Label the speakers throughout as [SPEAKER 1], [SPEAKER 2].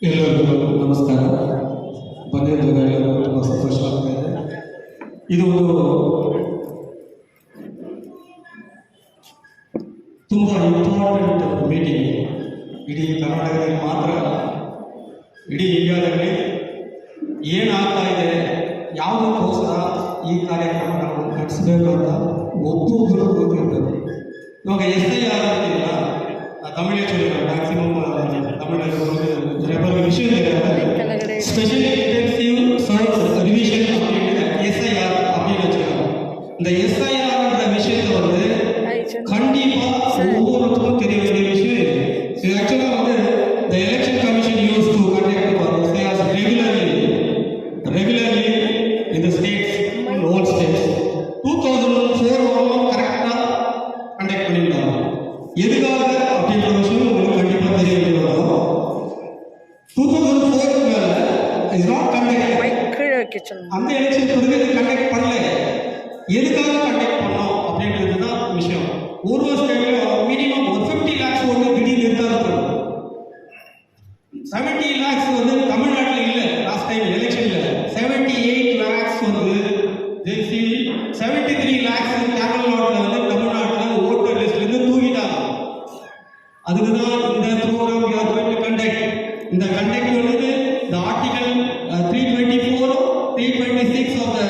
[SPEAKER 1] ಎಲ್ಲರಿಗೂ ನಮಸ್ಕಾರ. ಬಂದಿದ್ದಾಗ ಎಲ್ಲರಿಗೂ ತುಂಬ ಸಂತೋಷ ಆಗ್ತಾ ಇದೆ. ಇದು ತುಂಬ ಇಂಪಾರ್ಟೆಂಟ್ ಮೀಟಿಂಗ್. ಇಡೀ ಕರ್ನಾಟಕದಲ್ಲಿ ಮಾತ್ರ ಅಲ್ಲ, ಇಡೀ ಇಂಡಿಯಾದಲ್ಲಿ ಏನಾಗ್ತಾ ಇದೆ, ಯಾವುದಕ್ಕೋಸ್ಕರ ಈ ಕಾರ್ಯಕ್ರಮ ನಾವು ನಡೆಸಬೇಕು ಅಂತ ಒಬ್ಬೊಬ್ಬರು ಗೊತ್ತಿರ್ತದೆ. ಇವಾಗ SIR ಅಂತಿಲ್ಲ, ತಮಿಳು ಚಲೋ ಮ್ಯಾಕ್ಸಿಮಮ್ ತಮಿಳು ವಿಷಯ ஸ்பெஷல் இன்டென்சிவ் சயின்ஸ் ரிவிஷன் அப்படிங்கிற SIR அப்படின்னு வச்சுருக்காங்க. இந்த SIRன்ற விஷயத்தை வந்து கண்டிப்பாக ஒவ்வொருத்தரும் தெரிய வேண்டிய விஷயம் இது. இது ஆக்சுவலாக வந்து இந்த election commission use to conduct SIRs regularly in the states, in all states. 2004 கரெக்டாக கண்டக்ட் பண்ணியிருந்தாங்க. எதுக்காக அப்படின்ற விஷயம் உங்களுக்கு கண்டிப்பாக தெரிய வேண்டியது. 2004 மேல இஸ் நாட் கண்டக்ட். அந்த எலெக்ஷன் பிறகு கண்டக்ட் பண்ணல. எதுக்காக கண்டக்ட் பண்ணோம் அப்படின்றது தான் விஷயம். ஒரு ஸ்டேட்ல மினிமம் 50 lakhs ஓட்டு திடீர்னு இருக்காது. 70 lakhs வந்து தமிழ்நாட்டில் இல்லை. லாஸ்ட் டைம் எலெக்ஷன்ல 78 lakhs வந்து 73 lakhs தமிழ்நாட்டில் வந்து தமிழ்நாட்டில் ஓட்டர் லிஸ்ட்ல இருந்து தூக்கிட்டாங்க. அதுக்கு தான் இந்த programme we are going to conduct. இந்த கண்டக்ட் வந்து the article 324 326 of the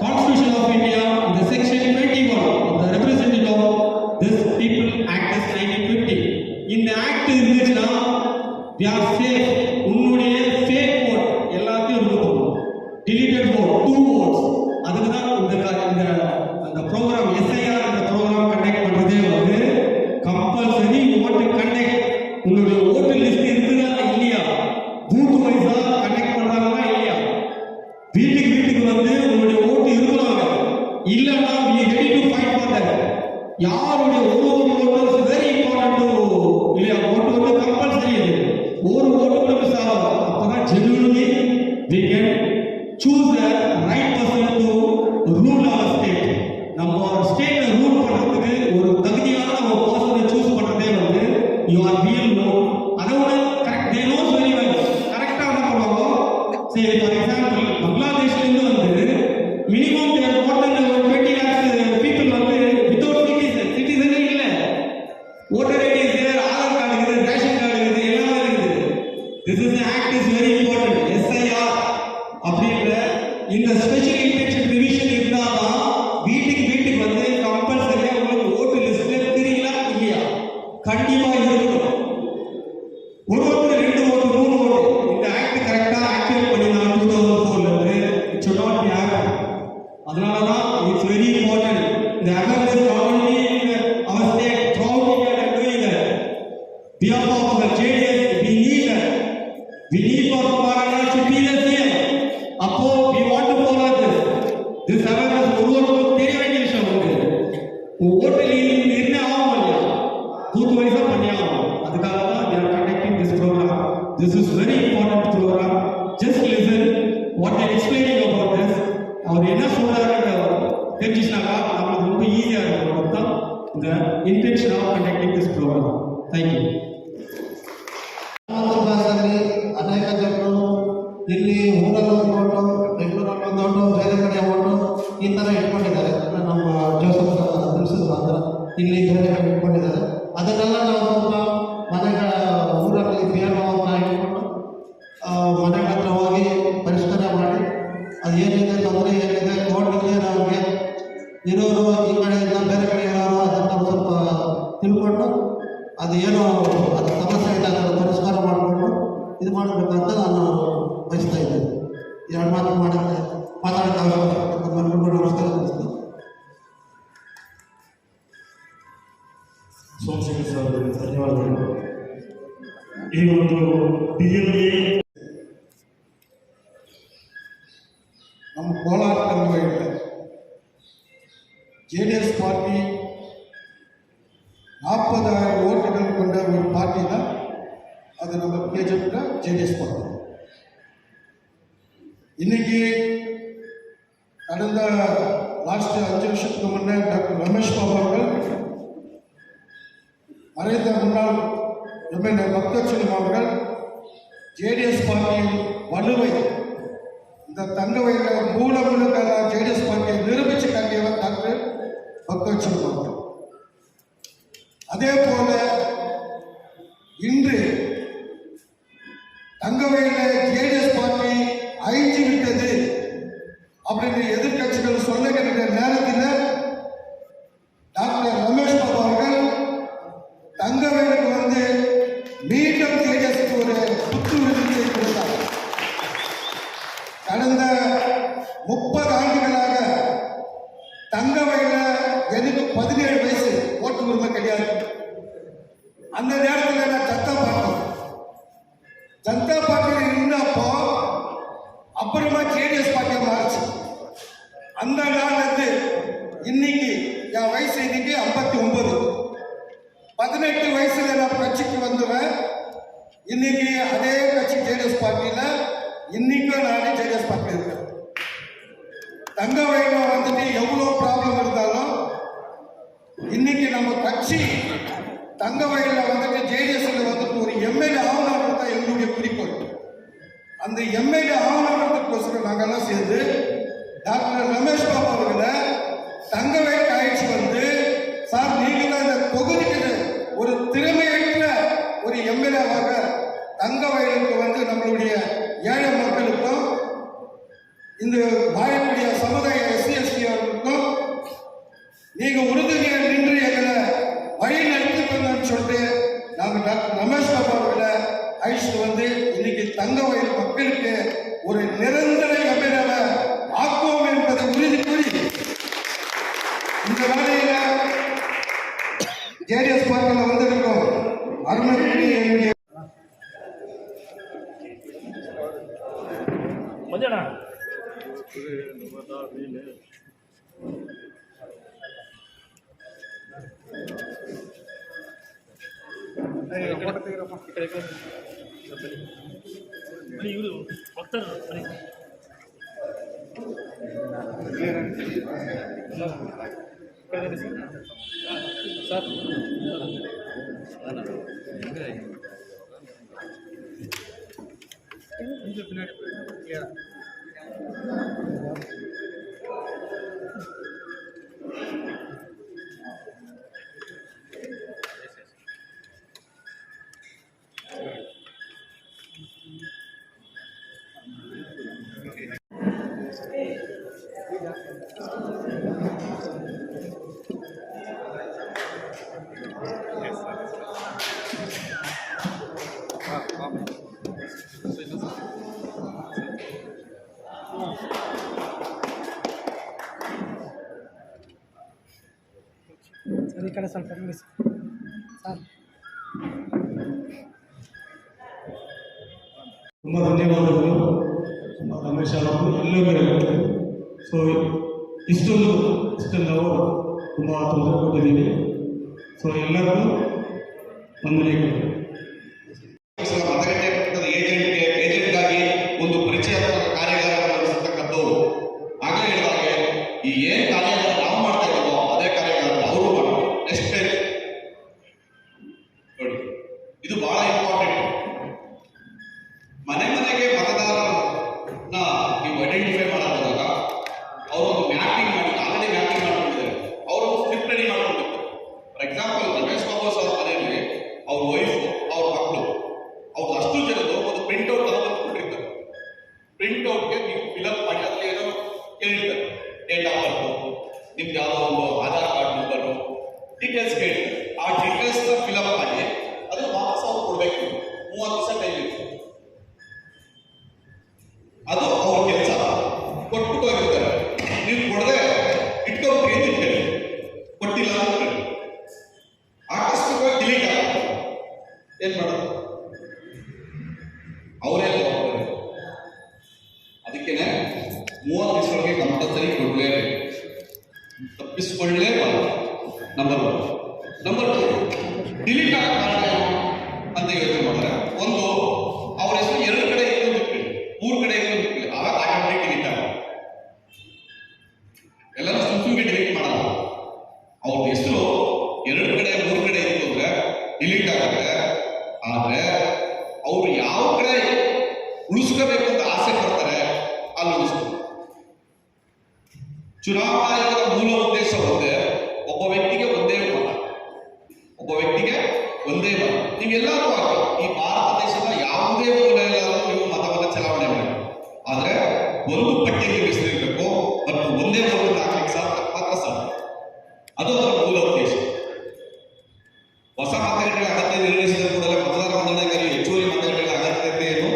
[SPEAKER 1] Constitution of India, the section 21 of the Representative of this People Act is 1950. இந்த ஆக்ட் இருந்துச்சுன்னா we are safe. உன்னுடைய fake vote எல்லாத்தையும் ரிமூவ் பண்ணும். deleted vote 2 votes. அதுக்கு தான் இந்த ப்ரோக்ராம் SIR இந்த ப்ரோக்ராம் கண்டக்ட் பண்றதே வந்து கம்பல்சரி ஓட்டு கண்டக்ட். உங்களுடைய ஓட்டு லிஸ்ட் இருக்குதா இல்லையா, பூத் வைஸா கண்டக்ட் பண்றாங்களா இல்லையா, வீட்டுக்கு வந்து உங்களுடைய ஓட்டு இருக்கிறாங்க இல்லைன்னா we are ready to fight for that. யாருடைய ஒரு ஓட்டு இஸ் வெரி இம்பார்ட்டன்ட் இல்லையா. ஓட்டு வந்து கம்பல்சரி. ஒரு ஓட்டு கூட மிஸ் ஆகும். அப்பதான் genuinely we can choose the right person to rule our state. நம்ம ஸ்டேட்டை ரூல் பண்றதுக்கு ஒரு தகுதியான ஒரு பர்சனை சூஸ் பண்றதே வந்து you are real vote. அதோட correct they knows very well. கரெக்டா என்ன பண்ணுவாங்க, say for example பங்களாதேஷ்ல இருந்து வந்து minimum they are more than 20 lakhs people வந்து without citizen இல்ல. voter ID is there, Aadhaar card இருக்குது, ரேஷன் கார்டு இருக்குது, எல்லாமே இருக்குது. this is the act is very important. SIR அப்படின்ற இந்த ஸ்பெஷல் இன்டென்ஷன் ரிவிஷன் இருந்தாதான் வீட்டுக்கு வந்து கம்பல்சரியா உங்களுக்கு ஓட்டு லிஸ்ட்ல தெரியல இல்லையா, கண்டிப்பா இருக்கணும். ஒருத்தர் 2 ஓட்டு 3 ஓட்டு இந்த ஆக்ட் கரெக்டா ஆக்டிவேட் பண்ணினா 2004ல இருந்து it should not be happen. அதனால தான் இட்ஸ் வெரி இம்பார்ட்டன்ட். இந்த awareness government in our state proudly we are doing that. Behalf of the JDS we need that. We need for Kumaraja to be the CM. அப்போ we want to follow this awareness. ஒருவருக்கும் தெரிய வேண்டிய விஷயம் வந்து ஓட்டில் என்ன ஆகும் இல்லையா, பூத் வைஸா பண்ணி ஆகும். அதுக்காக தான் we are conducting this program. This is very important program. Just listen what I am explaining about this. அவர் என்ன சொல்றாருன்னு தெரிஞ்சுச்சுனாக்கா நம்மளுக்கு ரொம்ப ஈஸியா இருக்கும். தான் இந்த intention of conducting this program. Thank you.
[SPEAKER 2] ಅನೇಕ ಜನರು ಇಲ್ಲಿ ಊರಲ್ಲಿ ಒಂದು ಓಟು, ಬೆಂಗಳೂರಲ್ಲಿ ಒಂದು ಓಟು, ಬೇರೆ ಕಡೆ ಓಟು ಈ ಥರ ಇಟ್ಕೊಂಡಿದ್ದಾರೆ. ನಮ್ಮ ಜೋಸಫ್ ತಿಳಿಸಿದ್ರು ಆ ಥರ ಇಲ್ಲಿ ಬೇರೆ ಕಡೆ ಇಟ್ಕೊಂಡಿದ್ದಾರೆ. ಅದನ್ನೆಲ್ಲ ನಾವು ಸ್ವಲ್ಪ ಮನೆಗಳ ಊರಲ್ಲಿ ಬೇಡವನ್ನು ಇಟ್ಕೊಂಡು ಮನೆಗಳ ಹತ್ರ ಹೋಗಿ ಪರಿಷ್ಕಾರ ಮಾಡಿ ಅದು ಏನಿದೆ ತೊಂದರೆ ಏನಿದೆ ನೋಡಲಿಕ್ಕೆ ನಮಗೆ ಇರೋರು ಈ ಕಡೆಯಿಂದ ಬೇರೆ ಕಡೆ ಇರೋರು ಅದನ್ನು ಸ್ವಲ್ಪ ತಿಳ್ಕೊಂಡು ಅದು ಏನೋ ಅದು ಸಮಸ್ಯೆ ಇದೆ ಅದನ್ನು ಪರಿಷ್ಕಾರ ಮಾಡಿಕೊಂಡು ಇದು ಮಾಡಬೇಕಂತ ನಾನು ಬಯಸ್ತಾ ಇದ್ದೇನೆ. 2 ಮಾತು ಮಾತಾಡೋಕ್ಕೆ ಅವಶ್ಯಕತೆ ನಮಸ್ಕಾರ ತಿಳಿಸ್ತೀನಿ.
[SPEAKER 3] ಸೋಮಶೇಖರ್ ಸರ್ ಧನ್ಯವಾದಗಳು. ಈ ಒಂದು PLA
[SPEAKER 2] ನಮ್ಮ ಕೋಲಾರ ಕರ್ನಾಟಕ JDS பார்ட்டி 40,000 ஓட்டுகள் கொண்ட ஒரு பார்ட்டி தான் அது. நம்ம கேஜெப்ட JDS பார்ட்டி. இன்னைக்கு கடந்த லாஸ்ட் 5 வருஷத்துக்கு முன்னே டாக்டர் ரமேஷ் பாபு அவர்கள் மறைந்த முன்னாள் MLA பக்தர் செல்வம் அவர்கள்
[SPEAKER 4] ஜேடிஎஸ் பார்ட்டியின் வலுவை இந்த தங்கவயலில் மூலமுழுக்க ஜேடிஎஸ் பார்ட்டியை நிரூபிச்சு காட்டியவர் டாக்டர் பக்தவச்சல் மாவட்டம். அதே போல இன்று தங்கவயலில் ஜேடிஎஸ் பார்ட்டி அழிஞ்சு விட்டது அப்படின்னு எதிர்கட்சிகள் சொல்லுகின்ற நேரத்தில் டாக்டர் ரமேஷ் பாபு அவர்கள் தங்கவேலுக்கு வந்து மீண்டும் ஜேடிஎஸ்க்கு ஒரு புத்துணர்ச்சியை கொடுத்தார். கடந்த 30 ஆண்டுகளாக தங்கவேல எனக்கு 17 வயசு, ஓட்டு உரிமை கிடையாது. அந்த நேரத்தில் நான் ஜனதா பார்ட்டியில் இருந்தப்போ அப்புறமா ஜேடிஎஸ் பார்ட்டியை மாறிச்சு. அந்த நாள்ல இருந்து இன்னைக்கு என் வயசு இன்னைக்கு 59. 18 வயசுல நான் கட்சிக்கு வந்துவேன். இன்னைக்கு அதே கட்சி ஜேடிஎஸ் பார்ட்டியில இன்னைக்கும் நானே ஜேடிஎஸ் பார்ட்டியில் இருக்கேன். தங்கவயல்ல வந்துட்டு எவ்வளவு ப்ராப்ளம் இருந்தாலும் இன்னைக்கு நம்ம கட்சி தங்கவயல்ல வந்துட்டு ஜேடிஎஸ்ல வந்துட்டு ஒரு எம்எல்ஏ ஆகணும்ன்றது தான் எங்களுடைய குறிக்கோள். அந்த எம்எல்ஏ ஆகணுன்றதுக்கோசரம் நாங்கெல்லாம் சேர்ந்து டாக்டர் ரமேஷ் பாபு அவர்களை தங்கவயல் ஆயிடுச்சு வந்து, சார் நீங்க தான் இந்த தொகுதிக்கு ஒரு திறமையற்ற ஒரு எம்எல்ஏவாக தங்கவயலுக்கு வந்து நம்மளுடைய ஏழை மக்களுக்கும் இந்த வாழக்கூடிய சமுதாய எஸ்சி எஸ்டி அவர்களுக்கும் நீங்க உறுதுணையாக நின்று எங்களை வழி நடத்திக்கணும்னு சொல்லிட்டு நாங்கள் டாக்டர் ரமேஷ் பாபு அவர்களை அழைச்சிட்டு வந்து இன்னைக்கு தங்கவயல் மக்களுக்கு ஒரு நிரந்தர எம்எல்ஏவை ஆக்குவோம் என்பதை உறுதி கூறி இந்த வேலையில ஜேடிஎஸ் பார்ட்டியில் வந்திருக்கோம் அருமைக்குரிய என்னுடைய
[SPEAKER 5] ఇక్కడ ಸ್ವಲ್ಪ ಇಂಗ್ಲಿಷ್ ಸರ್
[SPEAKER 3] ತುಂಬ ಧನ್ಯವಾದಗಳು ರಮೇಶ್ ಅವರು ಎಲ್ಲರಿಗೂ. ಸೊ ಇಷ್ಟೊಂದು ನಾವು ತುಂಬ ತೊಂದರೆ ಕೊಟ್ಟಿದ್ದೀವಿ. ಸೊ ಎಲ್ಲರಿಗೂ ವಂದನೆಗಳು.
[SPEAKER 6] ಏಜೆಂಟ್ಗಾಗಿ ಒಂದು ಪರಿಚಯಾತ್ಮಕ ಕಾರ್ಯಾಗಾರ ನಡೆಸತಕ್ಕದ್ದು. ಆಗಲೇ ಹೇಳಿದಾಗೆ ಈ ಏನ್ ಕಾರ್ಯಾಗಾರ ನಾವು ಮಾಡ್ತಾ ಇದ್ದೀವೋ ಅದೇ ಕಾರ್ಯಾಗಾರ ಅವರು ಮಾಡ್ತಾರೆ. ನೆಕ್ಸ್ಟ್ ನೋಡಿ, ಇದು ಬಹಳ ಇಂಪಾರ್ಟೆಂಟ್. ಮನೆಗೆ ಮತದಾರರನ್ನ ನೀವು ಐಡೆಂಟಿಫೈ ಮಾಡೋದಾಗ ಅವರೊಂದು ಮ್ಯಾಪಿಂಗ್ ಮಾಡಿ, ಆಲ್ರೆಡಿ ಮ್ಯಾಪಿಂಗ್ ಮಾಡ್ಕೊಂಡಿದ್ದಾರೆ. ಅವರು ಸ್ಕ್ರಿಪ್ಟ್ ರೆಡಿ ಮಾಡ್ಕೊಂಡಿರ್ತಾರೆ. ಫಾರ್ ಎಕ್ಸಾಂಪಲ್ ರಮೇಶ್ ಬಾಬು ಅವ್ರ ಮನೆಯಲ್ಲಿ ಅವ್ರ ವೈಫ್, ಅವ್ರ ಮಕ್ಕಳು, ಅವ್ರು ಅಷ್ಟು ಜನರು ಒಂದು ಪ್ರಿಂಟ್ಔಟ್ ತಗೊಂಡು ಕೊಟ್ಟಿರ್ತಾರೆ. ಪ್ರಿಂಟ್ಔಟ್ಗೆ ನೀವು ಫಿಲಪ್ ಮಾಡಿ ಅಲ್ಲಿ ಏನೋ ಕೇಳಿರ್ತಾರೆ, ಡೇಟ್ ಆಫ್ ಬರ್ತ್, ನಿಮ್ಗೆ ಯಾವುದೋ ಒಂದು ಆಧಾರ್ ಕಾರ್ಡ್ ನಂಬರು, ಡೀಟೇಲ್ಸ್ ಕೇಳ್ತಾರೆ. ಆ ಡೀಟೇಲ್ಸ್ ಫಿಲಪ್ ಮಾಡಿ ಅದನ್ನು ವಾಪಸ್ ಅವ್ರು ಕೊಡ್ಬೇಕು. 30 ದಿವಸ ಟೈಮ್ ಇರುತ್ತೆ. ಅದು ಅವ್ರ ಕೆಲಸ. ಕೊಟ್ಬಿಟ್ಟು ಹೋಗಿರ್ತಾರೆ. ನೀವು ಕೊಡದೆ ಇಟ್ಕೊಬೇಕು ಏನು ಇಟ್ಕೊಳ್ಳಿ, ಕೊಟ್ಟಿಲ್ಲ ಅಂತ ಆಕಸ್ಮಿಕವಾಗಿ ಡಿಲೀಟ್ ಆಗುತ್ತೆ. ಏನ್ ಮಾಡೋದು? ಅವರೇ ಅದಕ್ಕೇನೆ 30 ದಿವಸಗಳಿಗೆ ಕಂಪಲ್ಸರಿ ಕೊಡಲೇಬೇಕು, ತಪ್ಪಿಸ್ಕೊಳ್ಳೇಬಾರದು. ನಂಬರ್ 1. ನಂಬರ್ 2, ಡಿಲೀಟ್ ಆಗೋ ಕಾರಣ ಅಂತ ಯೋಚನೆ ಮಾಡ್ತಾರೆ. ಒಂದು, ಅವ್ರ ಹೆಸರು 2 ಕಡೆ ಇರೋದು ಬಿಟ್ಬಿಡಿ, 3 ಕಡೆ ಇರೋದು ಬಿಟ್ಬಿಡಿ, ಆವಾಗ ಆಟೋಮೆಟಿಕ್ ಡಿಲೀಟ್ ಆಗುತ್ತೆ. ಎಲ್ಲರೂ ಸುಮ್ಮನೆ ಡಿಲೀಟ್ ಮಾಡಲ್ಲ. ಅವ್ರ ಹೆಸರು 2 ಕಡೆ 3 ಕಡೆ ಇತ್ತು ಅಂದ್ರೆ ಡಿಲೀಟ್ ಆಗುತ್ತೆ. ಆದ್ರೆ ಅವ್ರು ಯಾವ ಕಡೆ ಚುನಾವಣಾ ಆಯೋಗದ ಮೂಲ ಉದ್ದೇಶ ಒಂದೇ, ಒಬ್ಬ ವ್ಯಕ್ತಿಗೆ ಒಂದೇ ಮತ, ಒಬ್ಬ ವ್ಯಕ್ತಿಗೆ ಒಂದೇ ಮತ. ನೀವೆಲ್ಲರೂ ಹಾಕಿ ಈ ಭಾರತ ದೇಶದ ಯಾವುದೇ ಮೂಲೆಯಲ್ಲಾದರೂ ನೀವು ಮತವನ್ನು ಚಲಾವಣೆ ಮಾಡಿ, ಆದ್ರೆ ಒಂದು ಪಟ್ಟಿಯಲ್ಲಿ ಹೆಸರಿರಬೇಕು ಮತ್ತು ಒಂದೇ ಮತವನ್ನು ಹಾಕ್ಲಿಕ್ಕೆ ಮಾತ್ರ ಸಾಧ್ಯ. ಅದು ಅದರ ಮೂಲ ಉದ್ದೇಶ. ಹೊಸ ಮತಗಟ್ಟೆಗಳ ಅಗತ್ಯ ನಿರ್ಣಯಿಸಿದ ಕೂಡಲೇ ಮತದಾರ ನೋಂದಣಿಗಾಗಿ ಹೆಚ್ಚುವರಿ ಮತಗಟ್ಟೆಗಳ ಅಗತ್ಯತೆಯನ್ನು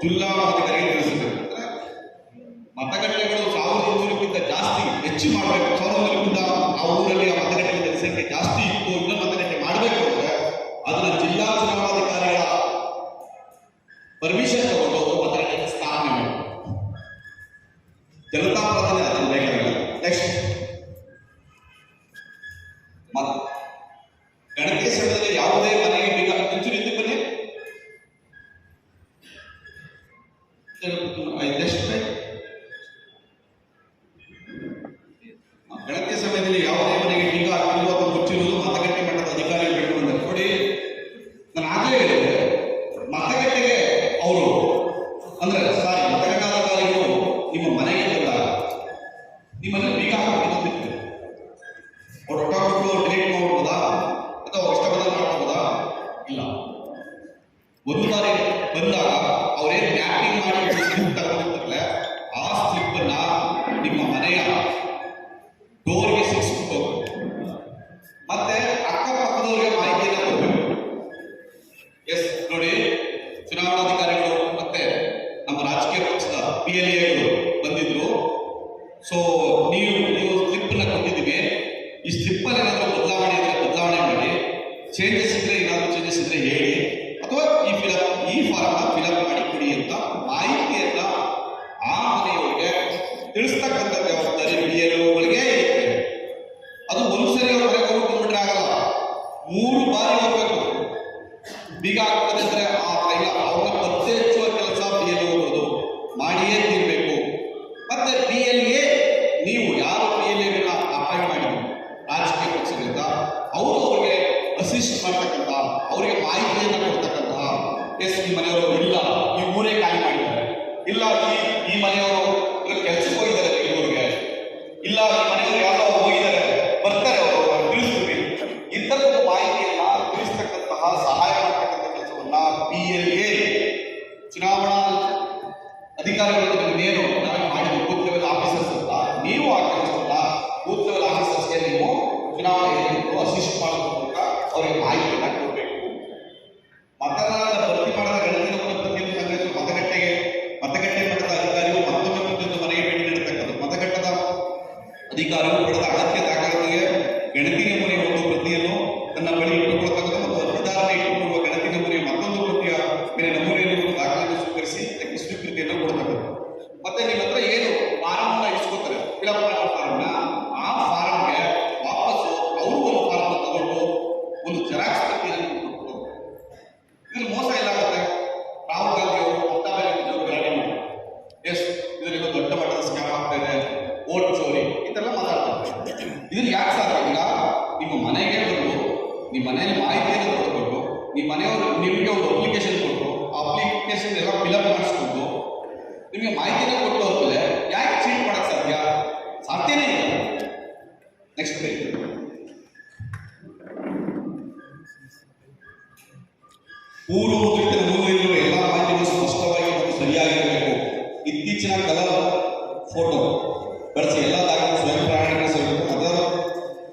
[SPEAKER 6] ಜಿಲ್ಲಾಧಿಕಾರಿಗೆ ತಿಳಿಸಬೇಕು. ಮತಗಟ್ಟೆಗಳು 1200ಕ್ಕಿಂತ ಜಾಸ್ತಿ ಹೆಚ್ಚು ಮಾಡಬೇಕು. 1200ಕ್ಕಿಂತ ಆ ಊರಲ್ಲಿ ಆ ಮತಗಟ್ಟೆಗಳ ಸಂಖ್ಯೆ ಜಾಸ್ತಿ ಇತ್ತು, ಇನ್ನೊಂದು ಮತಗಟ್ಟೆ ಮಾಡಬೇಕು ಅಂದ್ರೆ ಅದನ್ನ ಜಿಲ್ಲಾ ಚುನಾವಣಾಧಿಕಾರಿಗಳ ಪರ್ಮಿಷನ್ ತಗೊಂಡು ಅವರು ಮತಗಟ್ಟೆ ಸ್ಥಾಪನೆ ಮಾಡಬೇಕು. ಜನತಾ ಪ್ರತಿನಿಧಿ ಅದನ್ನು ಬೇಕಾಗಿಲ್ಲ. ನೆಕ್ಸ್ಟ್, ಗಣತಿ ಸಮಯದಲ್ಲಿ ಯಾವುದೇ ಮನೆಗೆ ಬೀಗ ಹೆಚ್ಚು ನಿಂತು ಬನ್ನಿ. ಗಣತಿ ಸಮಯದಲ್ಲಿ ಯಾವುದೇ ಮನೆಗೆ ಬೀಗ ಹಾಕಿರುವುದು ಅಥವಾ ಮುಚ್ಚಿರುವುದು ಮತಗಟ್ಟೆ ಮಟ್ಟದ ಅಧಿಕಾರಿಗಳು ಬಿಟ್ಟು ನೋಡಿ. ನಾನು ಆಗಲೇ ಹೇಳಿದೆ, ಮತಗಟ್ಟೆಗೆ ಅವರು ಅಂದ್ರೆ ಮತಗಟ್ಟಾಧಿಕಾರಿಗಳು ನಿಮ್ಮ ಮನೆಗೆ ಬಂದಾಗ ನಿಮ್ಮಲ್ಲಿ ಬೀಗ ಹಾಕಿ ಅವ್ರು ಒಟ್ಟಾಗ್ಬಿಟ್ಟು ಡಿಲೀಟ್ ಮಾಡ್ಬೋದಾ ಅಥವಾ ಇಷ್ಟ ಬದಲು ಮಾಡ್ಬೋದಾ? ಇಲ್ಲ. ಒಂದು ಬಾರಿ ಬಂದಾಗ ಅವರೇನು ಮ್ಯಾಪಿಂಗ್ ಮಾಡಿ ಸ್ಲಿಪ್ ತಗೊಂಡಿರ್ತಾರಲ್ಲ, ಆ ಸ್ಲಿಪ್ ಅನ್ನ ನಿಮ್ಮ ಮನೆಯ ಡೋರ್ಗೆ ಸಿಕ್ಸ್ಬಿಟ್ಟು ಮತ್ತೆ ಅಕ್ಕಪಕ್ಕದವರಿಗೆ ಮಾಹಿತಿಯನ್ನು ಕೊಡಬೇಕು. ಎಸ್ ನೋಡಿ, ಚುನಾವಣಾಧಿಕಾರಿಗಳು ಮತ್ತೆ ನಮ್ಮ ರಾಜಕೀಯ ಪಕ್ಷದ PLAಗಳು ಬಂದಿದ್ರು. ಸೊ ನೀವು ಸ್ಲಿಪ್ ನ ಕೊಟ್ಟಿದ್ದೀವಿ, ಈ ಸ್ಲಿಪ್ ಅಲ್ಲಿ ಏನಾದರೂ ಬದಲಾವಣೆ ಇದ್ರೆ ಬದಲಾವಣೆ ಮಾಡಿ, ಚೇಂಜಸ್ ಇದ್ರೆ ಏನಾದರೂ ಚೇಂಜಸ್ ಇದ್ರೆ ಹೇಳಿ, ಅಥವಾ ಈ ಫಾರ್ಮ್ ಫಿಲಪ್ ಮಾಡಿ ಕೊಡಿ ಅಂತ ಮಾಹಿತಿಯನ್ನ ಆ ಮನೆಯವರಿಗೆ ತಿಳಿಸ್ತಕ್ಕಂಥ ಜವಾಬ್ದಾರಿ PLOಗಳಿಗೆ ಇರುತ್ತೆ. ಅದು ಒಂದ್ಸರಿ ಅವ್ರ ಮನೆಗೆ ಹೋಗ್ಬಿಟ್ರೆ ಆಗಲ್ಲ, 3 ಬಾರಿ ಹೋಗ್ಬೇಕು. ಬೀಗ ಹಾಕೋದಿದ್ರೆ ಆ ಇಲ್ಲ, ಅವ್ರನ್ನ ಪತ್ತೆ ಹಚ್ಚುವ ಕೆಲಸ PLOಗಳು ಮಾಡಿಯೇ ತಿರ್ಬೇಕು. ಮತ್ತೆ PLA ನೀವು ಯಾರು PLAಗಳನ್ನ ಅಪಾಯಿಂಟ್ ಮಾಡಿದ್ರು ರಾಜಕೀಯ ಪಕ್ಷಗಳಿಂದ, ಅವರು ಅವರಿಗೆ ಅಸಿಸ್ಟ್ ಮಾಡ್ತಕ್ಕಂಥ, ಅವರಿಗೆ ಮಾಹಿತಿಯನ್ನು ಕೊಡ್ತಕ್ಕಂಥ, ಎಸ್ ಈ ಮನೆಯವರು ಇಲ್ಲ ಈ ಊರೇ ಖಾಲಿ ಮಾಡಿದ್ದಾರೆ, ಇಲ್ಲ ಈ ಮನೆಯವರು ಕೆಲಸಕ್ಕೆ ಹೋಗಿದ್ದಾರೆ ಬೆಂಗಳೂರಿಗೆ, ಇಲ್ಲ ಈ ಮನೆಯವರು ಯಾರೋ ಹೋಗಿದ್ದಾರೆ ಬರ್ತಾರೆ ಅವರು ತಿಳಿಸ್ತೀವಿ, ಇಂಥದ್ದು ಮಾಹಿತಿಯನ್ನ ತಿಳಿಸ್ತಕ್ಕಂತಹ ಸಹಾಯ ಮಾಡ್ತಕ್ಕಂಥ ಕೆಲಸವನ್ನ PLA ಚುನಾವಣಾ ಅಧಿಕಾರಿಗಳು ಇನ್ನೇನು ನಾವೇ ಮಾಡಿದ್ವಿ. ಬೂತ್ ಲೆವೆಲ್ ಆಫೀಸರ್ಸ್ ಅಂತ ನೀವು ಆ ಕೆಲಸವನ್ನ ಬೂತ್ ಲೆವೆಲ್ ಆಫೀಸರ್ಸ್ಗೆ ನೀವು ಚುನಾವಣೆ ಅಸಿಸ್ಟ್ ಮಾಡೋದ್ರ ಮೂಲಕ ಅವರಿಗೆ ಮಾಹಿತಿಯನ್ನ ಕೊಡಬೇಕು. ಮತದಾರರ ಭರ್ತಿ ಮಾಡಿದ ಗಣತಿಯ ಪ್ರತಿಯನ್ನು ಸಂಗ್ರಹಿಸುವ ಮತಗಟ್ಟೆ ಮಟ್ಟದ ಅಧಿಕಾರಿಗಳು ಮತ್ತೊಮ್ಮೆ ಪ್ರತಿಯೊಂದು ಮನೆಗೆ ಭೇಟಿ ನೀಡತಕ್ಕದ್ದು. ಮತಗಟ್ಟದ ಅಧಿಕಾರಿಗಳು ಪಡೆದ ಅಗತ್ಯ ದಾಖಲೆಗಳಿಗೆ ಗಣತಿ ನಮೂನೆಯ ಒಂದು ಪ್ರತಿಯನ್ನು ತನ್ನ ಬಳಿ ಇಟ್ಟುಕೊಳ್ಳತಕ್ಕದ್ದು ಮತ್ತು ಅರ್ಜಿದಾರನೇ ಇಟ್ಟುಕೊಳ್ಳುವ ಗಣತಿ ನಮೂನೆಯ ಮತ್ತೊಂದು ಪ್ರತಿಯ ಮೇಲೆ ನಮೂನೆಯನ್ನು ದಾಖಲೆಯನ್ನು ಸ್ವೀಕರಿಸಿ ಅದಕ್ಕೆ ಸ್ವೀಕೃತಿಯನ್ನು ಕೊಡತಕ್ಕದ್ದು. ಮತ್ತೆ ನಿಮ್ಮ ಹತ್ರ ಏನು ಫಾರಂ ಇಸ್ಕೋತಾರೆ ಫಿಲಪ್ ಮಾಡೋ ಫಾರಂ, ಆ ಫಾರಂಗೆ ವಾಪಸ್ಸು ಅವರು ಒಂದು ಫಾರಂ ತಗೊಂಡು ಒಂದು ಜೆರಾಕ್ಸ್ ಪ್ರತಿಯನ್ನು ಕೊಟ್ಟು ಇದ್ರಲ್ಲಿ ಮೋಸ ಎಲ್ಲ ಆಗುತ್ತೆ. ರಾಹುಲ್ ಗಾಂಧಿ ಅವರು ಮಮತಾ ಬ್ಯಾನರ್ಜಿ ಗಲಾಟೆ ಮಾಡಿ ಎಸ್ ಇದರಲ್ಲಿ ಒಂದು ದೊಡ್ಡ ಮಟ್ಟದ ಸ್ಕ್ಯಾಮ್ ಆಗ್ತಾ ಇದೆ, ವೋಟ್ ಚೋರಿ ಇದೆಲ್ಲ ಮಾತಾಡ್ತಾರೆ. ಇದನ್ನು ಯಾಕೆ ಸಾಧ್ಯ? ಈಗ ನಿಮ್ಮ ಮನೆಗೆ ಬಂದು ನಿಮ್ಮ ಮನೆಯಲ್ಲಿ ಮಾಹಿತಿಯನ್ನು ಕೊಡಬೇಕು, ನಿಮ್ಮ ಮನೆಯವರು ನಿಮಗೆ ಒಂದು ಅಪ್ಲಿಕೇಶನ್ ಕೊಟ್ಟು ಆ ಅಪ್ಲಿಕೇಶನ್ ಎಲ್ಲ ಫಿಲಪ್ ಮಾಡಿಸ್ಕೊಂಡು ನಿಮಗೆ ಮಾಹಿತಿನ ಕೊಟ್ಟು ಹೋಗ್ತದೆ, ಯಾಕೆ ಚೀಟ್ ಮಾಡಕ್ ಸಾಧ್ಯ? ಸಾಧ್ಯನೇ ಇಲ್ಲ. Next page. ಪೂರ್ವ ಮುದ್ರಿತ ನಮೂನೆಯಲ್ಲಿರುವ ಎಲ್ಲ ಮಾಹಿತಿಗಳು ಸ್ಪಷ್ಟವಾಗಿ ಮತ್ತು ಸರಿಯಾಗಿರಬೇಕು. ಇತ್ತೀಚಿನ ಕಲರ್ ಫೋಟೋ ಬಳಸಿ ಎಲ್ಲ ದಾಖಲೆ ಸ್ವಯಂ ಪ್ರಮಾಣೀಕರಿಸಬೇಕು. ಅದರ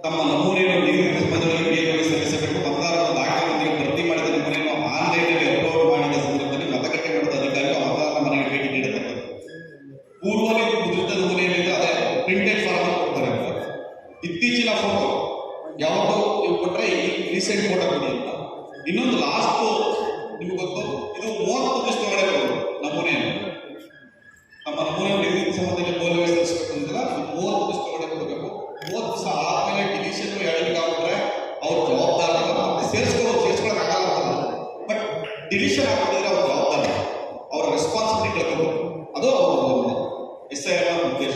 [SPEAKER 6] ತಮ್ಮ ನಮೂನೆಯನ್ನು ನಿಗದಿತ ಸಮಯದಲ್ಲಿ PLOಗೆ ಸಲ್ಲಿಸಬೇಕು. ಮತದಾರರ ದಾಖಲೆಯೊಂದಿಗೆ ಭರ್ತಿ ಮಾಡಿದ ನಮೂನೆಯನ್ನು ಆನ್ಲೈನ್ನಲ್ಲಿ ಅಪ್ಲೋಡ್ ಮಾಡಿದ ಸಂದರ್ಭದಲ್ಲಿ ಮತಗಟ್ಟೆ ಮಟ್ಟದ ಅಧಿಕಾರಿಗಳು ಮತದಾರರ ಮನೆಗೆ ಭೇಟಿ ನೀಡತಕ್ಕದ್ದು. ಪೂರ್ವ ಮುದ್ರಿತ ನಮೂನೆಯಲ್ಲಿ ಅದೇ ಪ್ರಿಂಟೆಡ್ ಫಾರ್ಮ್ ಕೊಡ್ತಾರೆ. ಇತ್ತೀಚಿನ ಫೋಟೋ ಯಾವುದು ನೀವು ಕೊಟ್ಟರೆ ಈ ರೀಸೆಂಟ್ ಫೋಟೋ ಕೊಡಿ ಅಂತ. ಇನ್ನೊಂದು ಲಾಸ್ಟ್ ನಿಮ್ಗೆ ಗೊತ್ತು, ಇದು 30 ದಿವಸ ಒಳಗಡೆ ಬರೋದು ನಮೂನೆಯನ್ನು. ನಮ್ಮ ನಮೂನೆ ನಿಗದಿತ ಸಮಯದಲ್ಲಿ ಮೌಲ್ಯ ಸಲ್ಲಿಸಬೇಕು ಅಂದ್ರೆ 30 ದಿವಸ ಒಳಗಡೆ ಕೊಡಬೇಕು. 30 ದಿವಸ ಆದ್ಮೇಲೆ ಡಿಲೀಷನ್ ಹೇಳಲಿಕ್ಕೆ ಆಗ್ಬಿಟ್ರೆ ಅವ್ರ ಜವಾಬ್ದಾರ ಮತ್ತೆ ಸೇರಿಸ್ಕೊಳಕ್ ಆಗಲ್ಲ. ಬಟ್ ಡಿಲೀಷನ್ ಆಗ್ಬಿಟ್ಟಿದ್ರೆ ಅವ್ರ ಜವಾಬ್ದಾರ, ಅವರ ರೆಸ್ಪಾನ್ಸಿಬಿಲಿಟಿ ಕಳ್ಕೊಬೇಕು. ಅದು SIR ಉದ್ದೇಶ.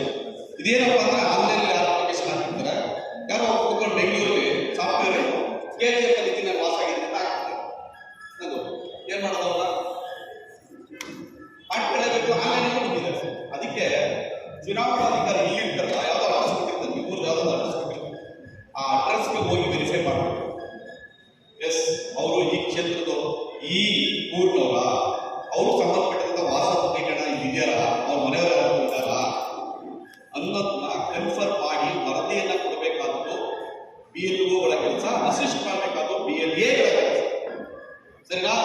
[SPEAKER 6] ಇದೇನಪ್ಪ ಅಂದ್ರೆ ಆನ್ಲೈನ್ ಯಾರು ಅಪ್ಲಿಕೇಶನ್ ಹಾಕಿರ್ತಾರೆ, ಯಾರೋ ಕುತ್ಕೊಂಡು ಬೆಂಗಳೂರಿಗೆ ಸಾಫ್ಟ್ವೇರ್ KGF ರೀತಿಯಲ್ಲಿ ವಾಸ ಆಗಿದೆ ಅಂತ ಆಗ್ತದೆ. ಏನ್ ಮಾಡೋದಲ್ಲ ಮಾಡ್ಕೊಳ್ಳೇಬೇಕು. ಆನ್ಲೈನ್ ಬಂದಿದೆ. ಅದಕ್ಕೆ ಚುನಾವಣಾಧಿಕಾರಿ ಇಲ್ಲಿ ಇರ್ತಾರಲ್ಲ, ಯಾವ್ದೋ ಈ ಕ್ಷೇತ್ರದ ಈ ಊರಿನವರ ಅವರು ಸಂಬಂಧಪಟ್ಟಿದ್ದ ವಾಸ ಸಮೀಕರಣ ಇದೆಯಲ್ಲ, ಅವ್ರ ಮನೆಯವರ ಇದ್ದಾರಾ ಅನ್ನೋದನ್ನ ಕನ್ಫರ್ಮ್ ಮಾಡಿ ವರದಿಯನ್ನ ಕೊಡಬೇಕಾದ್ದು BLOಗಳ ಕೆಲಸ, ಅಸಿಸ್ಟ್ ಮಾಡಬೇಕಾದ್ದು BLAಗಳ ಕೆಲಸ. ಸರಿನಾ?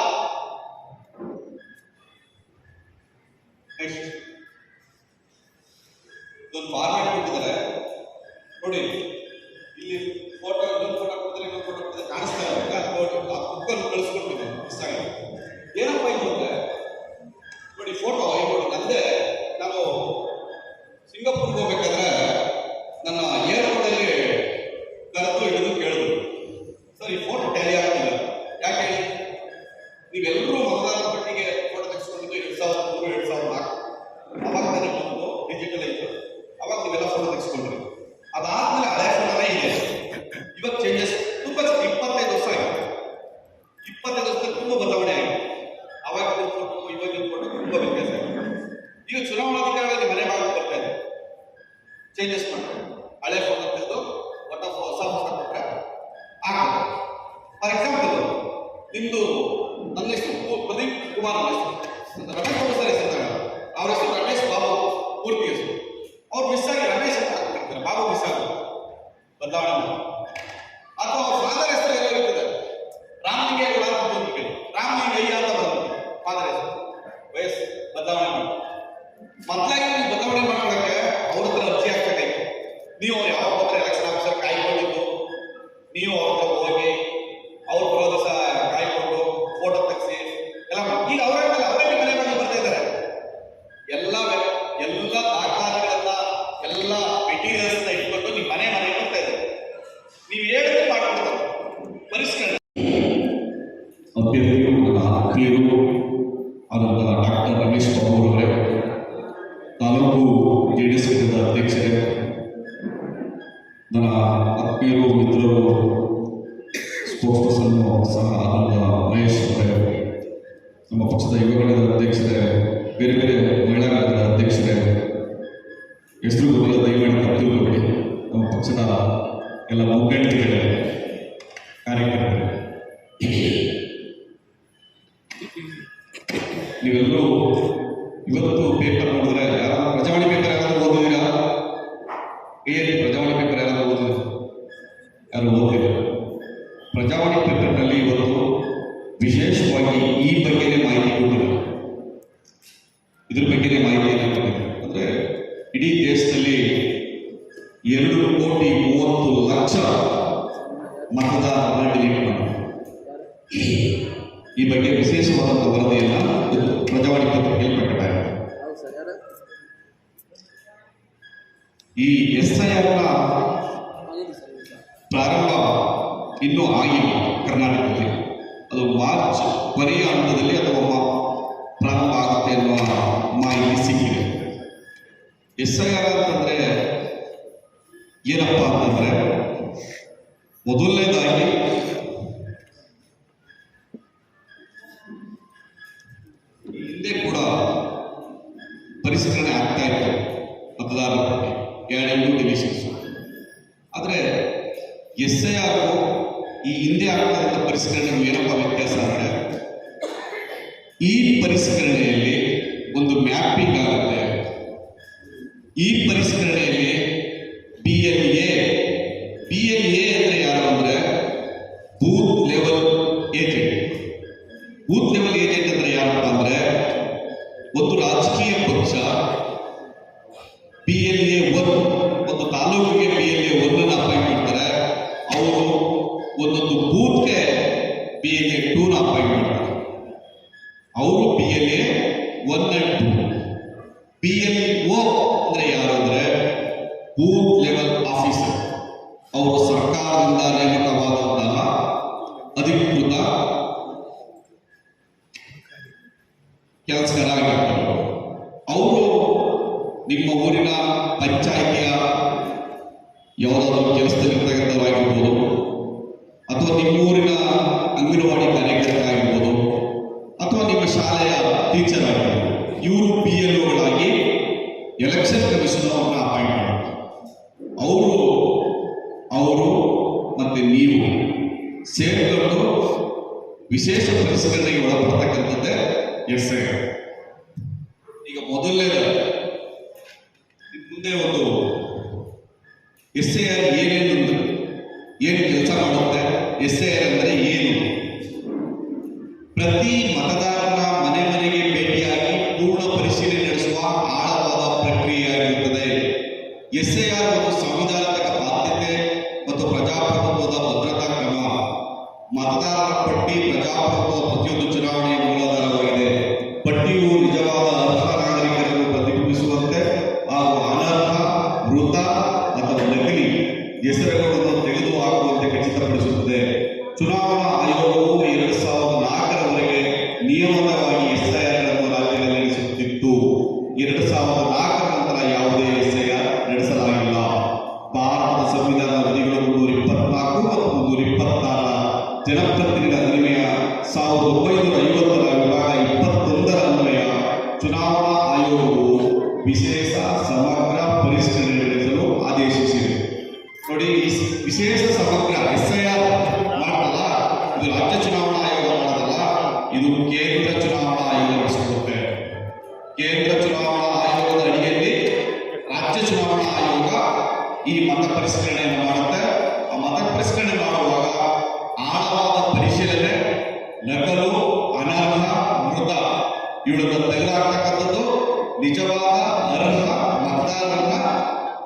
[SPEAKER 6] ನೆಕ್ಸ್ಟ್ ಇದೊಂದು ಫಾರ್ಮ್ಯಾಟ್ ಕೊಟ್ಟಿದ್ದಾರೆ ನೋಡಿ. ಇಲ್ಲಿ ಫೋಟೋ, ಇನ್ನೊಂದು ಫೋಟೋ ಕೊಡ್ತಾರೆ, ಇನ್ನೊಂದು ಫೋಟೋ ಕೊಡ್ತಾರೆ, ಕಾಣಿಸ್ತಾ ಇಲ್ಲ. ಆ ಬುಕ್ಕನ್ನು ಕಳಿಸ್ಕೊಡ್ತೀನಿ, ಮಿಸ್ ಆಗಿದೆ. ಏನಪ್ಪ ಇದು ಅಂದ್ರೆ ನೋಡಿ, ಫೋಟೋ ನೋಡಿ. ನಂದೇ ನಾನು ಸಿಂಗಾಪುರ್ಗೆ ಹೋಗ್ಬೇಕಾದ್ರೆ ನನ್ನ ಏರ್ಪೋರ್ಟ್ ಅಲ್ಲಿ ಕರೆದು ಹಿಡಿದು ಕೇಳಿದ್ರು, ಸರ್ ಈ ಫೋಟೋ ಟ್ಯಾಲಿ ಆಗ್ತಿಲ್ಲ ಯಾಕೆ? ನೀವೆಲ್ಲರೂ ಮತದಾರರ ಪಟ್ಟಿಗೆ ಫೋಟೋ ತೆಗೆಸ್ಕೊಂಡಿದ್ದು 2003 2004 ಅವಾಗ ತಾನೇ ಬಂದು ಡಿಜಿಟಲ್ ಇತ್ತು, ಅವಾಗ ನೀವೆಲ್ಲ ಫೋಟೋ ತೆಗೆಸ್ಕೊಂಡ್ರಿ. ಅದಾದ್ಮೇಲೆ ಹಳೆ ಫೋಟೋನೇ ಇದೆ. ಇವಾಗ ಚೇಂಜಸ್ ತುಂಬಾ 25 ವರ್ಷ ಆಗಿದೆ. 25 ವರ್ಷದಲ್ಲಿ ತುಂಬಾ ಬದಲಾವಣೆ ಆಗಿದೆ. ಅವಾಗಿನ ಫೋಟೋ ಇವಾಗಿನ ಫೋಟೋ ತುಂಬಾ ವ್ಯತ್ಯಾಸ ಆಗಿದೆ. ಈಗ ಚುನಾವಣಾಧಿಕಾರಿಗಳಿಗೆ ಮನೆ ಭಾಗ ಬರ್ತಾ ಇದೆ, ಚೇಂಜಸ್ ಮಾಡ್ತಾರೆ. ಹಳೆ ಫೋಟೋ ತೆಗೆದು ಹೊಸ ಫೋಟೋ ಕೊಟ್ಟರೆ ಆಗ್ತದೆ. ಫಾರ್ ಎಕ್ಸಾಂಪಲ್ ನಿಮ್ದು ನನ್ನ ಹೆಸರು ಪ್ರದೀಪ್ ಕುಮಾರ್, ರಮೇಶ್ ಬಾಬು ಸರ್ ಹೆಸರು ತಗೊಳ್ಳಿ. ಅವ್ರ ಹೆಸರು ರಮೇಶ್ ಬಾಬು ಪೂರ್ತಿ ಹೆಸರು. ಅವ್ರು ಮಿಸ್ ಆಗಿ ರಮೇಶ್ ಅಂತ ಹಾಕ್ಬಿಡ್ತಾರೆ, ಬಾಬು ಮಿಸ್ ಆಗುತ್ತೆ, ಬದಲಾವಣೆ ಮಾಡಿ. ಅಥವಾ ಅವ್ರ ಫಾದರ್ ಹೆಸರು ಏನೋ ಇರ್ತದೆ, ರಾಮಲಿಂಗೇಗೌಡ ಅಂತ ಬಂದ್ಬಿಟ್ಟು ರಾಮಲಿಂಗಯ್ಯ ಅಂತ ಬಂದ್ಬಿಟ್ಟು ಫಾದರ್ ಹೆಸರು, ವಯಸ್ಸು ಬದಲಾವಣೆ ಮಾಡಿ. ಮೊದಲಾಗಿ ನೀವು ಬದಲಾವಣೆ ಮಾಡ್ಕೊಳಕ್ಕೆ ಅವ್ರ ಹತ್ರ ಅರ್ಜಿ ಹಾಕ್ಬೇಕಾಯ್ತು. ನೀವು ಅವ್ರು ಯಾವ ಹತ್ರ ಎಲೆಕ್ಷನ್ ಆಫೀಸರ್ ಕಾಯ್ಕೊಂಡಿದ್ದು, ನೀವು ಅವ್ರ ಹತ್ರ ಹೋಗಿ ಅವ್ರ ಬರೋ ದಿವಸ ಕಾಯ್ಕೊಂಡು ಫೋಟೋ ತೆಗೆಸಿ ಎಲ್ಲ ಮಾಡಿ. ಈಗ ಅವರೇ ಮನೆ ಮಾಡಿ ಬರ್ತಾ ಇದ್ದಾರೆ. ಎಲ್ಲ ದಾಖಲಾತಿಗಳನ್ನ, ಎಲ್ಲ ಮೆಟೀರಿಯಲ್ಸ್ ಇಟ್ಕೊಂಡು ನೀವು ಮನೆ ಬರ್ತಾ ಇದ್ದಾರೆ. ನೀವು ಹೇಳಿದ್ರೆ ಮಾಡ್ಕೊಡ್ತಾರೆ ಪರಿಷ್ಕರಣೆ.
[SPEAKER 7] ಅಭ್ಯರ್ಥಿಯು ನನ್ನ ಆತ್ಮೀಯರು ಆದಂಥ ಡಾಕ್ಟರ್ ರಮೇಶ್ ಬಾಬು ಅವರೇ, ತಾಲೂಕು JDS ಅಧ್ಯಕ್ಷರೇ, ನನ್ನ ಆತ್ಮೀಯರು, ಮಿತ್ರರು, ಸ್ಪೋರ್ಟ್ಸ್ ಪರ್ಸನ್ ಸಹ ಆದಂಥ ಮಹೇಶ್ ಅವರೇ, ನಮ್ಮ ಪಕ್ಷದ ಯುವಕರ ಅಧ್ಯಕ್ಷರೇ, ಬೇರೆ ಬೇರೆ ಮಹಿಳಾ ಘಟಕದ ಅಧ್ಯಕ್ಷರೇ, ಹೆಸರು ಗೊತ್ತಿಲ್ಲ ದಯಮಾಡಿ ತಪ್ಪಿಕೊಳ್ಳಿ. ನಮ್ಮ ಪಕ್ಷದ ಎಲ್ಲ ಮುಖಂಡರುಗಳೇ, ಕಾರ್ಯಕರ್ತರು, ನೀವೆಲ್ಲರೂ ಇವತ್ತು ಪೇಪರ್ ನೋಡಿದ್ರೆ ಯಾರಾದ್ರೂ ಪ್ರಜಾವಾಣಿ ಪೇಪರ್ ಯಾರಾದ್ರೂ ಓದಿದ್ದೀರಾ? ಪ್ರಜಾವಾಣಿ ಪೇಪರ್ ಯಾರಾದ್ರೂ ಓದಿದ್ರೆ ಯಾರು ಓದಿಲ್ಲ? ಪ್ರಜಾವಾಣಿ ಪೇಪರ್ನಲ್ಲಿ ಇವತ್ತು ವಿಶೇಷವಾಗಿ ಈ ಬಗ್ಗೆನೇ ಮಾಹಿತಿ ಕೊಟ್ಟಿದೆ. ಇದ್ರ ಬಗ್ಗೆನೇ ಮಾಹಿತಿಯನ್ನು ಕೊಟ್ಟಿದೆ. ಅಂದ್ರೆ ಇಡೀ ದೇಶದಲ್ಲಿ 2,30,00,000 ಮತದಾರರನ್ನ ಡಿಲೀಟ್ ಮಾಡಿದೆ. ಈ ಬಗ್ಗೆ ವಿಶೇಷವಾದಂಥ ವರದಿಯನ್ನು ಪ್ರಜಾವಾಣಿ ಪತ್ರಿಕೆಯಲ್ಲಿ ಪ್ರಕಟವಾಗಿದೆ. ಈ SIR ಪ್ರಾರಂಭ ಇನ್ನೂ ಆಗಿಲ್ಲ ಕರ್ನಾಟಕದಲ್ಲಿ. ಅದು ಮಾರ್ಚ್ ಕೊನೆಯ ಹಂತದಲ್ಲಿ ಅಥವಾ ಪ್ರಾರಂಭ ಆಗುತ್ತೆ ಎನ್ನುವ ಮಾಹಿತಿ ಸಿಕ್ಕಿದೆ. SIR ಅಂತಂದ್ರೆ ಏನಪ್ಪಾ ಅಂತಂದ್ರೆ, ಮೊದಲನೇದಾಗಿ ಹಿಂದೆ ಕೂಡ ಪರಿಷ್ಕರಣೆ ಆಗ್ತಾ ಇತ್ತು ಮತದಾರರ ಪಟ್ಟಿ, 2 ಡಿವಿಷನ್ಸ್. ಆದರೆ SIR ಈ ಹಿಂದೆ ಆಗ್ತಾ ಇದ್ದ ಪರಿಷ್ಕರಣೆಗೂ ಏನಪ್ಪ ವ್ಯತ್ಯಾಸ ಅಂದರೆ, ಈ ಪರಿಷ್ಕರಣೆಯಲ್ಲಿ ಒಂದು ಮ್ಯಾಪಿಂಗ್ ಆಗುತ್ತೆ. ಈ ಪರಿಷ್ಕರಣೆಯಲ್ಲಿ BLA ಅಂದ್ರೆ ಯಾರು ಅಂದ್ರೆ booth level agent. Booth level agent ಅಂದ್ರೆ ಯಾರಪ್ಪ ಅಂದ್ರೆ, ಒಂದು ರಾಜಕೀಯ ಪಕ್ಷ BLA 1, ಒಂದು ತಾಲೂಕಿಗೆ BLA 1 ಅಪಾಯಿಂಟ್ ಮಾಡ್ತಾರೆ. ಅವರು ಒಂದೊಂದು ಬೂತ್ಗೆ BLA 2 ಅಪಾಯಿಂಟ್ ಮಾಡ್ತಾರೆ. ಅವರು BLA 1 and 2. BLO ಅಂದ್ರೆ ಯಾರು ಅಂದ್ರೆ ಬೂತ್ ಲೆವೆಲ್ ಆಫೀಸರ್. ಅವರು ಸರ್ಕಾರದಿಂದ ನೇಮಕವಾದಂತಹ ಅಧಿಕೃತ ಕೆಲಸಗಾರ ಆಗಿರ್ತಾರೆ. ಅವರು ನಿಮ್ಮ ಊರಿನ ಪಂಚಾಯಿತಿಯ ಯಾವುದಾದ್ರೂ ಕೆಲಸದಲ್ಲಿರ್ತಕ್ಕಂಥವಾಗಿರ್ಬೋದು, ಅಥವಾ ನಿಮ್ಮೂರಿನ ಅಂಗನವಾಡಿ ಕಾರ್ಯಕರ್ತರಾಗಿರ್ಬೋದು, ಅಥವಾ ನಿಮ್ಮ ಶಾಲೆಯ ಟೀಚರ್ ಆಗಿರ್ಬೋದು. ಇವರು BLOಗಳಾಗಿ ಎಲೆಕ್ಷನ್ ಕಮಿಷನ್ ಅವ್ರನ್ನ ಅಪಾಯಿಂಟ್ ಮಾಡ್ತಾರೆ. ಅವರು ಮತ್ತೆ ನೀವು ಸೇರ್ಕೊಂಡು ವಿಶೇಷ ಪರಿಷ್ಕರಣೆಗೆ ಒಳಪಡ್ತಕ್ಕಂಥದ್ದೇ SIR. ಈಗ ಮೊದಲನೇದು ಮುಂದೆ ಒಂದು SIR ಏನೇನು ಏನು ಕೆಲಸ ಮಾಡುತ್ತೆ, SIR ಅಂದರೆ ಏನು? ಪ್ರತಿ ಮತದಾರನ ಮನೆ ಮನೆಗೆ ಭೇಟಿಯಾಗಿ ಪೂರ್ಣ ಪರಿಶೀಲನೆ ನಡೆಸುವ ಆಳವಾದ ಪ್ರಕ್ರಿಯೆಯಾಗಿರುತ್ತದೆ. SIR ಒಂದು ಸಂವಿಧಾನಾತ್ಮಕ ಬಾಧ್ಯತೆ ಮತ್ತು ಪ್ರಜಾಪ್ರಭುತ್ವದ ಭದ್ರತಾ ಕ್ರಮ. ಮತದಾರರ ಪಟ್ಟಿ ಪ್ರಜಾಪ್ರಭುತ್ವದ ಪ್ರತಿಯೊಂದು ಚುನಾವಣೆಯ ಮೂಲಾಧಾರವಾಗಿದೆ. ಪಟ್ಟಿಯು ನಿಜವಾದ ಅರ್ಹ ನಾಗರಿಕರನ್ನು ಪ್ರತಿಬಿಂಬಿಸುವಂತೆ ಹಾಗೂ ಅನರ್ಹ, ಮೃತ ಅಥವಾ ನಕಲಿ ಹೆಸರುಗಳನ್ನು ತೆಗೆದುಹಾಕುವಂತೆ ಖಚಿತಪಡಿಸುತ್ತದೆ. ಚುನಾವಣಾ ಆಯೋಗವು 2004ರವರೆಗೆ ನಿಯಮಿತವಾಗಿ SIR ಅನ್ನು ರಾಜ್ಯದಲ್ಲಿ ನಡೆಸುತ್ತಿತ್ತು. 2004 ನಂತರ ಯಾವುದೇ SIR ನಡೆಸಲಾಗಿಲ್ಲ. ಭಾರತದ ಸಂವಿಧಾನದ ವಿಧಿಗಳು 324 ಮತ್ತು 326 ಜನಪ್ರತಿನಿಧಿ ಅಧಿನಿಯಮ 1950ರ ವಿಭಾಗ 21ರ ಅನ್ವಯ ಚುನಾವಣಾ ಆಯೋಗವು ವಿಶೇಷ ಸಮಗ್ರ ಪರಿಷ್ಕರಣೆ ನಡೆಸಲು ಆದೇಶಿಸಿದೆ. ನೋಡಿ, ಈ ವಿಶೇಷ ಸಮಗ್ರ SIR ಮಾಡಲ್ಲ, ಇದು ರಾಜ್ಯ ಚುನಾವಣಾ ಆಯೋಗ ಮಾಡಲ್ಲ, ಇದು ಕೇಂದ್ರ ಚುನಾವಣಾ ಆಯೋಗ ನಡೆಸಿಕೊಡುತ್ತೆ. ಕೇಂದ್ರ ಚುನಾವಣಾ ಆಯೋಗದ ಅಡಿಯಲ್ಲಿ ರಾಜ್ಯ ಚುನಾವಣಾ ಆಯೋಗ ಈ ಮತ ಪರಿಷ್ಕರಣೆಯನ್ನು ಮಾಡುತ್ತೆ. ಆ ಮತ ಪರಿಷ್ಕರಣೆ ಮಾಡುವಾಗ ಆಳವಾದ ಪರಿಶೀಲನೆ, ನಕಲು, ಅನರ್ಹ, ಮೃತ ಇವುಗಳನ್ನು ತೆಗೆದುಹಾಕತಕ್ಕಂಥದ್ದು, ನಿಜವಾದ ಅರ್ಹ ಮತದಾರರನ್ನ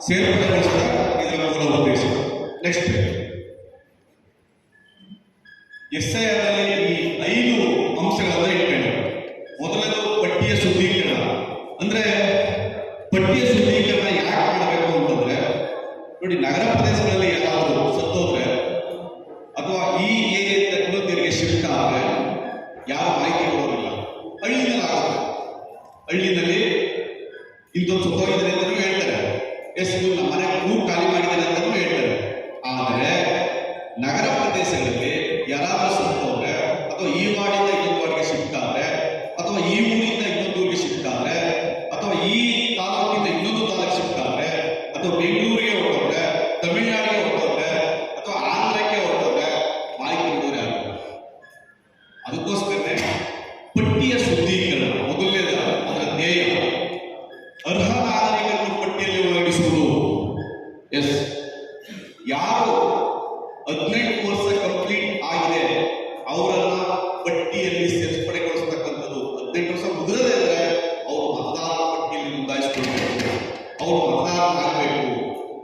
[SPEAKER 7] ಸೇರ್ಪಡೆಗೊಳಿಸಿದ ಇದರ ಮೂಲ ಉದ್ದೇಶ. ನೆಕ್ಸ್ಟ್ SIR ನಲ್ಲಿ ಈ 5 ಅಂಶಗಳನ್ನು ಇಟ್ಕೊಂಡು, ಮೊದಲನೇದು ಪಟ್ಟಿಯ ಶುದ್ಧೀಕರಣ. ಅಂದ್ರೆ ಪಟ್ಟಿಯ ಶುದ್ಧೀಕರಣ ಯಾಕೆ ಮಾಡಬೇಕು ಅಂತಂದ್ರೆ, ನೋಡಿ, ನಗರ ಪ್ರದೇಶಗಳಲ್ಲಿ ಯಾರಾದರೂ ಸತ್ತೋದ್ರೆ ಅಥವಾ ಈ ಏರಿಯಾ ಇನ್ನೊಂದಿಗೆ ಶಿಫ್ಟ್ ಆದ್ರೆ ಯಾರು ಮಾಹಿತಿ ಕೊಡೋದಿಲ್ಲ. ಹಳ್ಳಿನಲ್ಲಿ ಆಗುತ್ತೆ. ಹಳ್ಳಿನಲ್ಲಿ ಇಂಥದ್ದು ಸತ್ತೋಗಿದ್ರೆ ಅಂತಲೂ ಹೇಳ್ತಾರೆ, ನಮ್ಮ ಮನೆ ಖಾಲಿ ಮಾಡಿದ್ದಾರೆ ಅಂತಲೂ ಹೇಳ್ತಾರೆ. ಆದರೆ ನಗರ ಪ್ರದೇಶಗಳಲ್ಲಿ ಯಾರಾದರೂ ಸತ್ತೋದ್ರೆ ಅಥವಾ ಈ ವಾರ್ಡಿಂದ ಇನ್ನೊಂದು ವಾರ್ಡ್ಗೆ ಶಿಫ್ಟ್ ಆದ್ರೆ ಅಥವಾ ಈ ಊರಿಂದ ಇನ್ನೊಂದು ಊರಿಗೆ ಶಿಫ್ಟ್ ಆದ್ರೆ ಅಥವಾ ಈ ತಾಲೂಕಿಂದ ಇನ್ನೊಂದು ತಾಲೂಕು ಶಿಫ್ಟ್ ಆದ್ರೆ ಅಥವಾ ಬೆಂಗಳೂರಿಗೆ ಹೊರಟೋದ್ರೆ, ತಮಿಳುನಾಡಿಗೆ ಹೊರಟೋದ್ರೆ ಅಥವಾ ಆಂಧ್ರಕ್ಕೆ ಹೊರಟೋದ್ರೆ ಮಾಹಿತಿ ಕೊಡೋರು ಯಾರು? ಅದಕ್ಕೋಸ್ಕರನೇ ಪಟ್ಟಿಯ ಶುದ್ಧೀಕರಣ ಮೊದಲನೇದ ಅದರ ಧ್ಯೇಯ. ಅರ್ಹ ನಾಗರಿಕರನ್ನು ಪಟ್ಟಿಯಲ್ಲಿ ಒಳಗಿಸುವುದು. ಯಾರು 18 ವರ್ಷ ಕಂಪ್ಲೀಟ್ ಆಗಿದೆ ಅವರನ್ನ ಪಟ್ಟಿಯಲ್ಲಿ ಸೇರ್ಪಡೆಗೊಳಿಸತಕ್ಕಂಥದ್ದು. 18 ವರ್ಷ ಮುಗಿದದೇ ಇದ್ರೆ ಅವರು ಮತದಾರರ ಪಟ್ಟಿಯಲ್ಲಿ ನೋಂದಾಯಿಸಿಕೊಳ್ಬೇಕು, ಅವರು ಮತದಾರರಾಗಬೇಕು.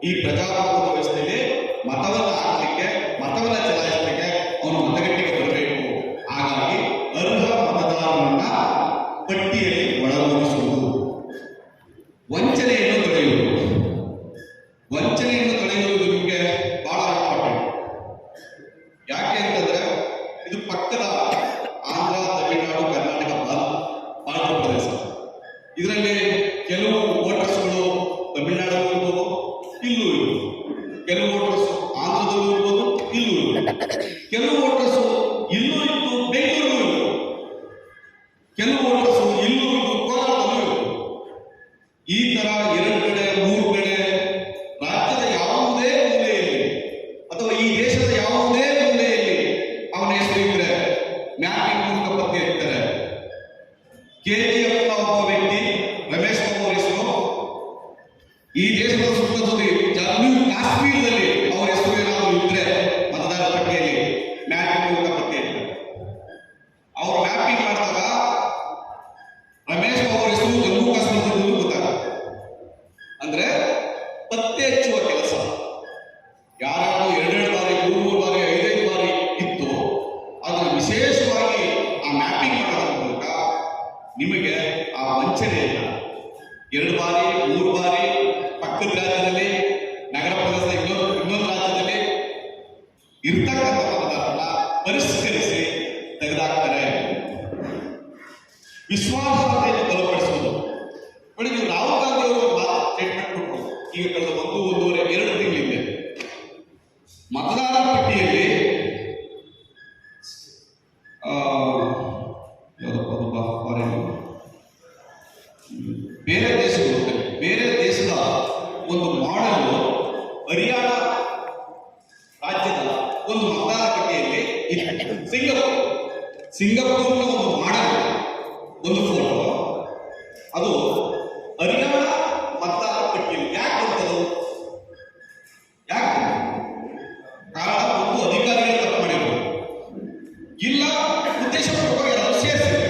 [SPEAKER 7] ಈ ಪ್ರಜಾಪ್ರಭುತ್ವ ವ್ಯವಸ್ಥೆಯಲ್ಲಿ ಮತವನ್ನು ಹಾಕಲಿಕ್ಕೆ, ಮತವನ್ನು ಚಲಾಯಿಸಲಿಕ್ಕೆ ಅವನು ಮತಗಟ್ಟೆಗೆ ಬರಬೇಕು. ಹಾಗಾಗಿ ಅರ್ಹ ಮತದಾರರನ್ನ ಪಟ್ಟಿಯಲ್ಲಿ ಒಳಗೊಂಡಿಸುವುದು. ವಂಚನೆಯನ್ನು ತಡೆಯುವುದು. ವಂಚನೆಯನ್ನು ತಡೆಯುವುದು ನಿಮಗೆ ಬಹಳ ಇಂಪಾರ್ಟೆಂಟ್. ಯಾಕೆ ಅಂತಂದ್ರೆ ಇದು ಪಕ್ಕದ ಆಂಧ್ರ, ತಮಿಳುನಾಡು, ಕರ್ನಾಟಕ ಬಾರ್ಡರ್ ಪ್ರದೇಶ. ಇದರಲ್ಲಿ ಕೆಲವು ವೋಟರ್ಸ್ಗಳು ತಮಿಳುನಾಡಲ್ಲೂ ಇರ್ಬೋದು, ಇಲ್ಲೂ ಇರ್ಬೋದು. ಕೆಲವು ವೋಟರ್ಸ್ ಆಂಧ್ರದಲ್ಲೂ ಇರ್ಬೋದು, ಇಲ್ಲೂ ಇರ್ಬೋದು. ಕೆಲವು ವೋಟರ್ಸ್ ಇಲ್ಲೂ ಇದ್ದು ಬೆಂಗಳೂರಿಗೂ ಇರ್ಬೋದು. ಕೆಲವು ವೋಟರ್ಸ್ ಇಲ್ಲೂ ಇದ್ದು ಕೋಲಾರದಲ್ಲೂ ಇರ್ಬೋದು. ಈ ತರ 2 ಕಡೆ 3 ಕಡೆ ರಾಜ್ಯದ ಯಾವುದೇ ಮೂಲೆಯಲ್ಲಿ ಅಥವಾ ಈ ದೇಶದ ಯಾವುದೇ ಮೂಲೆಯಲ್ಲಿ ಅವನ ಹೆಸರು ಇದ್ರೆ ಮ್ಯಾಪಿಂಗ್ ಮೂಲಕ ಪತ್ತೆ ಇರ್ತಾರೆ. KGF ಒಬ್ಬ ವ್ಯಕ್ತಿ ರಮೇಶ್ ಬಾಬು ಅವರ ಹೆಸರು ಈ ದೇಶದ ಸುತ್ತದಲ್ಲಿ ಜಮ್ಮು ಕಾಶ್ಮೀರದಲ್ಲಿ ಅವರ ಹೆಸರು ಏನಾದರೂ ಇದ್ರೆ ಮತದಾರರ ಪಟ್ಟಿಯಲ್ಲಿ ಮ್ಯಾಪಿಂಗ್ ಮೂಲಕ ಪತ್ತೆ ಇರ್ತಾರೆ. ಅವರು ಮ್ಯಾಪಿಂಗ್ ಮಾಡಿದಾಗ ರಮೇಶ್ ಬಾಬು ಅವರ ಹೆಸರು ಜಮ್ಮು ಕಾಶ್ಮೀರದಲ್ಲಿ ಗೊತ್ತಾಗುತ್ತೆ. ಅಂದ್ರೆ ಪತ್ತೆ ಹಚ್ಚುವ ಕೆಲಸ ಯಾರು 2 ಬಾರಿ 3 ಬಾರಿ 5 ಬಾರಿ ಇತ್ತು, ಅದನ್ನು ವಿಶೇಷವಾಗಿ ಆ ಮ್ಯಾಪಿಂಗ್ ಮಾಡೋದ್ರ ಮೂಲಕ ನಿಮಗೆ ಆ ವಂಚನೆ ಇಲ್ಲ. 2 ಬಾರಿ 3 ಬಾರಿ ಪಕ್ಕದ ರಾಜ್ಯದಲ್ಲಿ, ನಗರ ಪ್ರದೇಶದ ಇನ್ನೊಂದು ರಾಜ್ಯದಲ್ಲಿ ಇರ್ತಕ್ಕಂಥ ಮತದಾರರನ್ನ ಪರಿಷ್ಕರಿಸಿ ತೆಗೆದಾಕ್ತಾರೆ. ವಿಶ್ವಾಸಾರ್ಹತೆಯನ್ನು ಬಲಪಡಿಸುವುದು. ನೋಡಿ, ನೀವು ರಾಹುಲ್ ಗಾಂಧಿ ಅವರು ಸ್ಟೇಟ್ಮೆಂಟ್ ಕೊಟ್ಟರು ಈಗ ಕಳೆದ 1-1.5-2 ತಿಂಗಳಿಂದ ಮತದಾರರ ಪಟ್ಟಿಯಲ್ಲಿ ಬೇರೆ ದೇಶದ ಒಂದು ಮಾಡೆಲ್ ಹರಿಯಾಣ ರಾಜ್ಯದ ಒಂದು ಮತದಾರರ ಪಟ್ಟಿಯಲ್ಲಿ ಸಿಂಗಪುರ್ ಸಿಂಗಾಪುರ್ನ ಒಂದು ಮಾಡೆಲ್ ಒಂದು ಫೋಟೋ, ಅದು ಹರಿಯಾಣ ಮತದಾರರ ಪಟ್ಟಿಯಲ್ಲಿ ಯಾಕೆ ಬರ್ತದು? ಯಾಕೆ? ಕಾರಣ ಒಂದು ಅಧಿಕಾರಿಗಳು ತಪ್ಪು ಮಾಡಿದ್ರು, ಇಲ್ಲ ಉದ್ದೇಶಪೂರ್ವಕವಾಗಿ ಯಾರಾದ್ರೂ ಸೇರಿಸಿದ್ರು.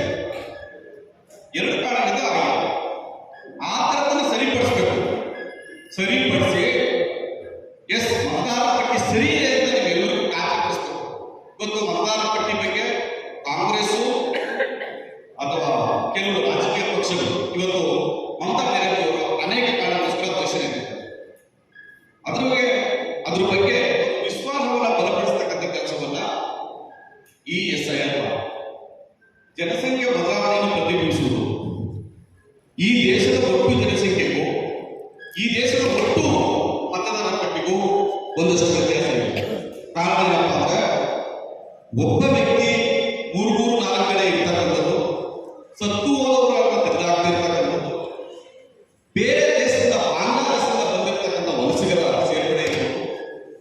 [SPEAKER 7] ಎರಡು ಕಾರಣದಿಂದ ಆಗಿದೆ. ಆ ಥರದನ್ನು ಸರಿಪಡಿಸಬೇಕು. ಸರಿಪಡಿಸಿ ಎಸ್ ಮತದಾರರ ಪಟ್ಟಿ ಸರಿ ಇದೆ ಅಂತ ನಿಮ್ಗೆಲ್ಲರಿಗೂ ಖಾತ್ರಿಪಡಿಸಬೇಕು. ಇವತ್ತು ಮತದಾರರ ಪಟ್ಟಿ ಬಗ್ಗೆ ಕಾಂಗ್ರೆಸ್ಸು ಅಥವಾ ಕೆಲವು ರಾಜಕೀಯ ಪಕ್ಷಗಳು ಇವತ್ತು ಮಮತಾ ಬ್ಯಾನರ್ಜಿ ಅವರು ಅನೇಕ ಕಾರಣಕ್ಕೋಸ್ಕರ ಘೋಷಣೆ ಮಾಡಿದ್ದಾರೆ. ಅದ್ರ ಬಗ್ಗೆ ವಿಶ್ವಾಸವನ್ನ ಬಲಪಡಿಸತಕ್ಕಂಥ ಕೆಲಸವನ್ನ ಈ SIR ಜನಸಂಖ್ಯೆ ಬದಲಾವಣೆಯನ್ನು ಪ್ರತಿಬಿಂಬಿಸುವುದು. ಈ ದೇಶದ ಒಟ್ಟು ಜನಸಂಖ್ಯೆಗೂ ಈ ದೇಶದ ಒಟ್ಟು ಮತದಾರರ ಪಟ್ಟಿಗೂ ಒಂದಷ್ಟು ವ್ಯತ್ಯಾಸ ಇದೆ. ಕಾರಣ ಏನಪ್ಪ ಅಂದ್ರೆ ಒಬ್ಬ ವ್ಯಕ್ತಿ 3-4 ಕಡೆ ಇರ್ತಕ್ಕಂಥದ್ದು, ಸತ್ತು ಹೋದವರನ್ನ ತೆಗೆದಾಕ್ತಿರ್ತಕ್ಕಂಥದ್ದು, ಬೇರೆ ದೇಶದಿಂದ ಬಾಂಗ್ಲಾದೇಶದಿಂದ ಬಂದಿರತಕ್ಕಂಥ ವಲಸಿಗರ ಸೇರ್ಪಡೆ ಇರಬಹುದು,